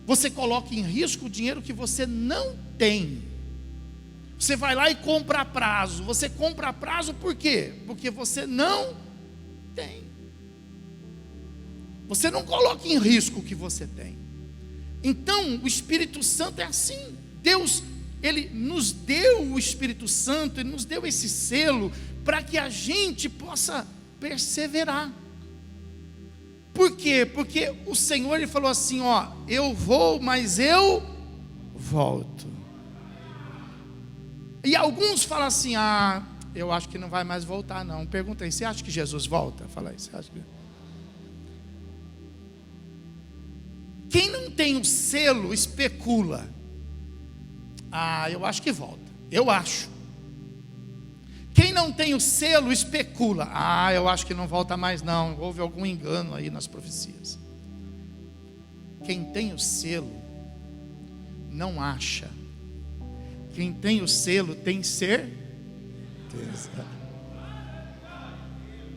Você coloca em risco o dinheiro que você não tem. Você vai lá e compra a prazo. Você compra a prazo por quê? Porque você não tem. Você não coloca em risco o que você tem. Então, o Espírito Santo é assim. Deus, Ele nos deu o Espírito Santo, Ele nos deu esse selo para que a gente possa perseverar. Por quê? Porque o Senhor, Ele falou assim, ó, eu vou, mas eu volto. E alguns falam assim, eu acho que não vai mais voltar não. Pergunta aí, você acha que Jesus volta? Fala aí, você acha que... Quem não tem o selo especula. Eu acho que volta. Eu acho. Quem não tem o selo especula. Eu acho que não volta mais não. Houve algum engano aí nas profecias. Quem tem o selo não acha. Quem tem o selo tem certeza.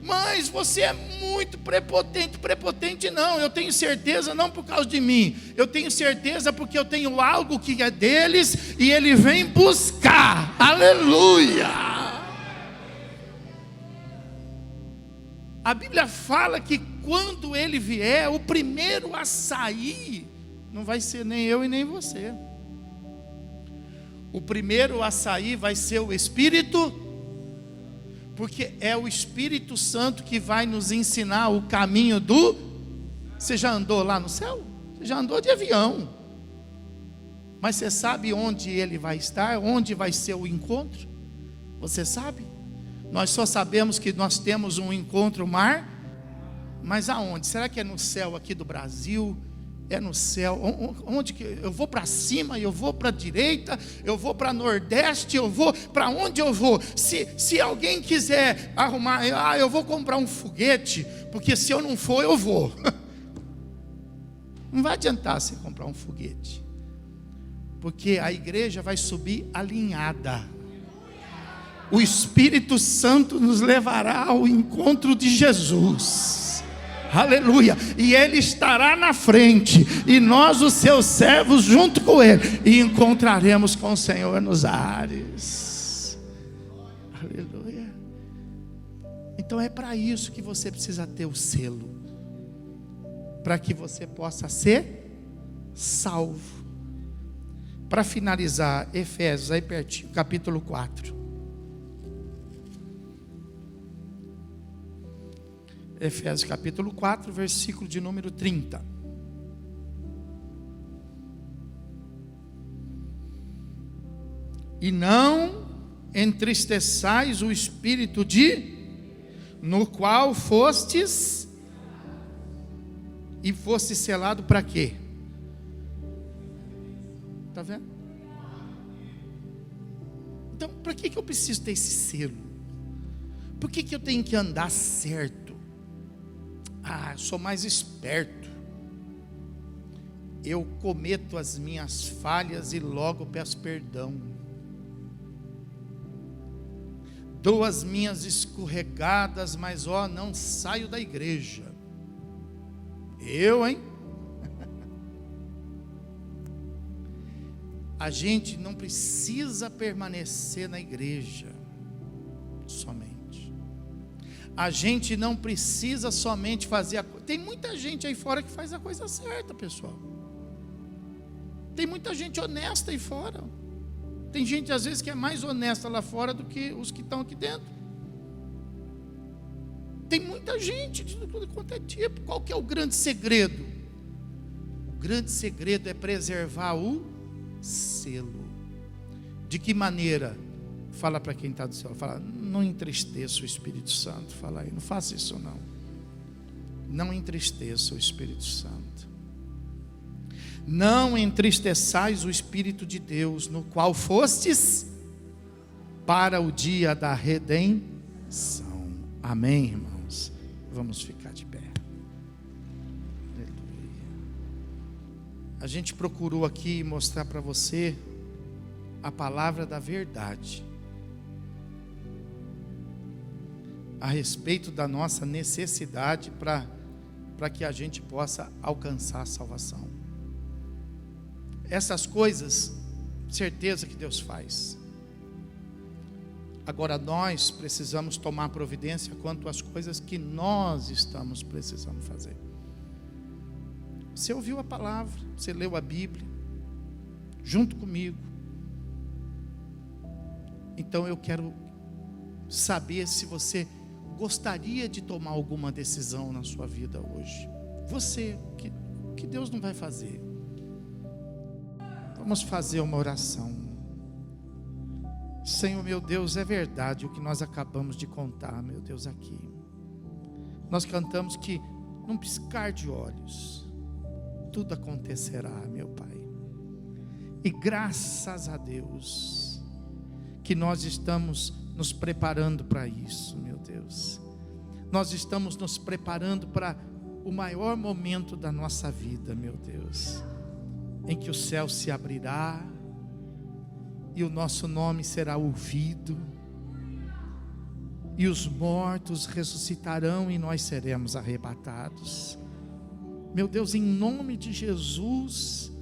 Mas você é muito prepotente. Prepotente não, eu tenho certeza não por causa de mim. Eu tenho certeza porque eu tenho algo que é deles e ele vem buscar. Aleluia! A Bíblia fala que quando ele vier, o primeiro a sair não vai ser nem eu e nem você. O primeiro a sair vai ser o Espírito, porque é o Espírito Santo que vai nos ensinar o caminho do... Você já andou lá no céu? Você já andou de avião. Mas você sabe onde ele vai estar? Onde vai ser o encontro? Você sabe? Nós só sabemos que nós temos um encontro mas aonde? Será que é no céu aqui do Brasil? É no céu? Onde que eu vou? Para cima, eu vou para a direita, eu vou para nordeste, eu vou para onde eu vou? Se alguém quiser arrumar, eu vou comprar um foguete, porque se eu não for, eu vou. Não vai adiantar você comprar um foguete, porque a igreja vai subir alinhada. O Espírito Santo nos levará ao encontro de Jesus. Aleluia, e Ele estará na frente, e nós os seus servos junto com Ele, e encontraremos com o Senhor nos ares. Aleluia. Então é para isso que você precisa ter o selo, para que você possa ser salvo. Para finalizar, Efésios, aí pertinho, capítulo 4. Efésios capítulo 4, versículo de número 30. E não entristeçais o espírito no qual fostes, e foste selado para quê? Está vendo? Então, para que eu preciso ter esse selo? Por que eu tenho que andar certo? Eu sou mais esperto. Eu cometo as minhas falhas e logo peço perdão. Dou as minhas escorregadas, mas não saio da igreja. Eu, hein? A gente não precisa permanecer na igreja somente. A gente não precisa somente fazer a coisa. Tem muita gente aí fora que faz a coisa certa, pessoal. Tem muita gente honesta aí fora. Tem gente às vezes que é mais honesta lá fora do que os que estão aqui dentro. tem muita gente de tudo quanto é tipo. Qual que é o grande segredo? O grande segredo é preservar o selo. De que maneira? Fala para quem está do céu, fala, não entristeça o Espírito Santo. Fala aí, não faça isso não. Não entristeça o Espírito Santo. Não entristeçais o Espírito de Deus, no qual fostes para o dia da redenção. Amém, irmãos? Vamos ficar de pé. Aleluia. A gente procurou aqui mostrar para você a palavra da verdade a respeito da nossa necessidade para que a gente possa alcançar a salvação. Essas coisas, certeza que Deus faz. Agora nós precisamos tomar providência quanto às coisas que nós estamos precisando fazer. Você ouviu a palavra, você leu a Bíblia, junto comigo. Então eu quero saber se você gostaria de tomar alguma decisão na sua vida hoje. Você, que Deus não vai fazer. Vamos fazer uma oração. Senhor, meu Deus, é verdade o que nós acabamos de contar, meu Deus, aqui. Nós cantamos que num piscar de olhos tudo acontecerá, meu Pai. E graças a Deus que nós estamos nos preparando para isso, meu Deus. Nós estamos nos preparando para o maior momento da nossa vida, meu Deus, em que o céu se abrirá e o nosso nome será ouvido, e os mortos ressuscitarão e nós seremos arrebatados. Meu Deus, em nome de Jesus,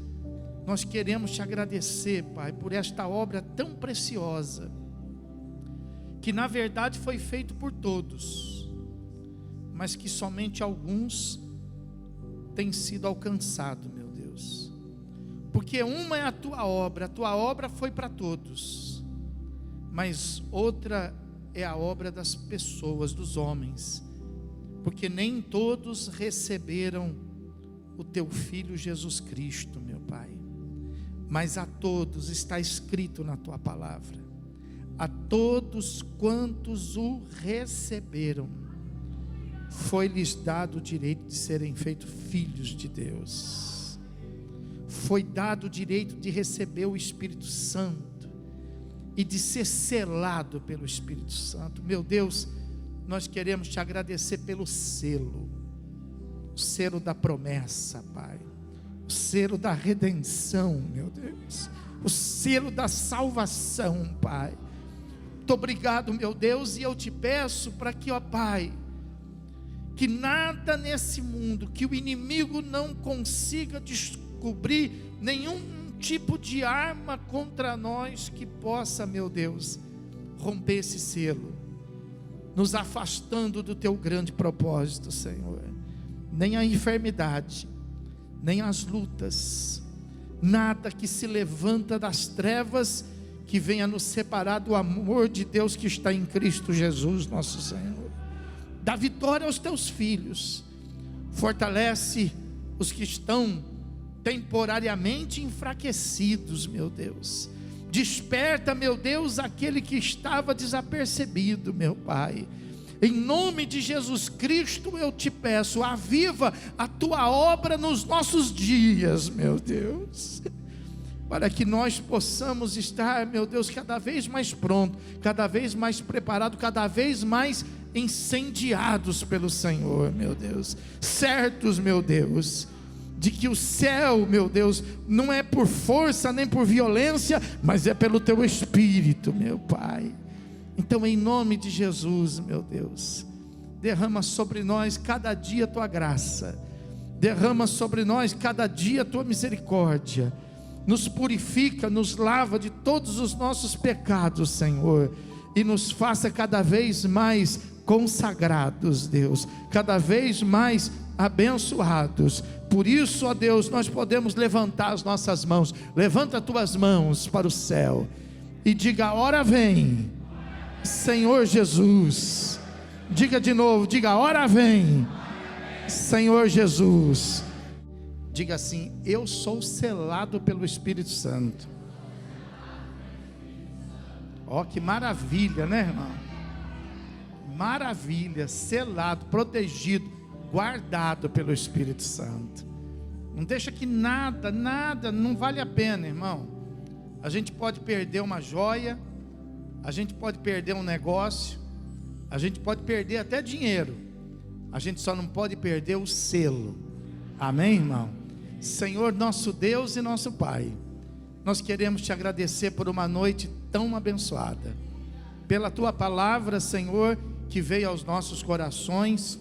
nós queremos te agradecer, Pai, por esta obra tão preciosa, que na verdade foi feito por todos, mas que somente alguns têm sido alcançados, meu Deus. Porque uma é a tua obra foi para todos, mas outra é a obra das pessoas, dos homens, porque nem todos receberam o teu Filho Jesus Cristo, meu Pai, mas a todos está escrito na tua palavra, a todos quantos o receberam, foi-lhes dado o direito de serem feitos filhos de Deus, foi dado o direito de receber o Espírito Santo, e de ser selado pelo Espírito Santo. Meu Deus, nós queremos te agradecer pelo selo, o selo da promessa, Pai, o selo da redenção, meu Deus, o selo da salvação, Pai. Muito obrigado, meu Deus, e eu te peço para que, ó Pai, que nada nesse mundo, que o inimigo não consiga descobrir nenhum tipo de arma contra nós que possa, meu Deus, romper esse selo, nos afastando do teu grande propósito, Senhor. Nem a enfermidade, nem as lutas, nada que se levanta das trevas que venha nos separar do amor de Deus que está em Cristo Jesus, nosso Senhor. Dá vitória aos teus filhos, fortalece os que estão temporariamente enfraquecidos, meu Deus. Desperta, meu Deus, aquele que estava desapercebido, meu Pai. Em nome de Jesus Cristo eu te peço, aviva a tua obra nos nossos dias, meu Deus, para que nós possamos estar, meu Deus, cada vez mais pronto, cada vez mais preparado, cada vez mais incendiados pelo Senhor, meu Deus, certos, meu Deus, de que o céu, meu Deus, não é por força nem por violência, mas é pelo teu Espírito, meu Pai. Então, em nome de Jesus, meu Deus, derrama sobre nós cada dia a tua graça, derrama sobre nós cada dia a tua misericórdia, nos purifica, nos lava de todos os nossos pecados, Senhor, e nos faça cada vez mais consagrados, Deus, cada vez mais abençoados. Por isso, ó Deus, nós podemos levantar as nossas mãos. Levanta as tuas mãos para o céu e diga: ora vem, Senhor Jesus, Diga de novo, diga: a hora vem, Senhor Jesus. Diga assim: eu sou selado pelo Espírito Santo. Ó, que maravilha, né, irmão? Maravilha, selado, protegido, guardado pelo Espírito Santo. Não deixa que nada, não vale a pena, irmão. A gente pode perder uma joia, a gente pode perder um negócio, a gente pode perder até dinheiro, a gente só não pode perder o selo. Amém, irmão? Senhor, nosso Deus e nosso Pai, nós queremos te agradecer por uma noite tão abençoada, pela tua palavra, Senhor, que veio aos nossos corações,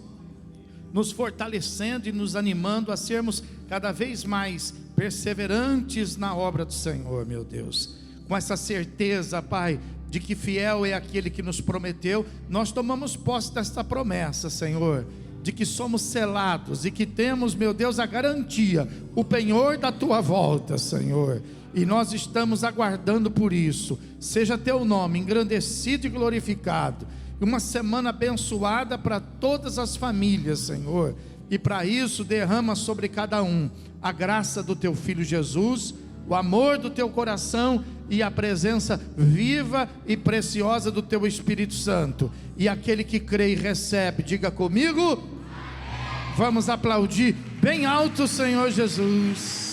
nos fortalecendo e nos animando a sermos cada vez mais perseverantes na obra do Senhor, meu Deus. Com essa certeza, Pai, de que fiel é aquele que nos prometeu, nós tomamos posse desta promessa, Senhor, de que somos selados e que temos, meu Deus, a garantia, o penhor da tua volta, Senhor. E nós estamos aguardando por isso. Seja teu nome engrandecido e glorificado. Uma semana abençoada para todas as famílias, Senhor. E para isso derrama sobre cada um a graça do teu Filho Jesus, o amor do teu coração e a presença viva e preciosa do teu Espírito Santo. E aquele que crê e recebe, diga comigo: amém. Vamos aplaudir bem alto, Senhor Jesus.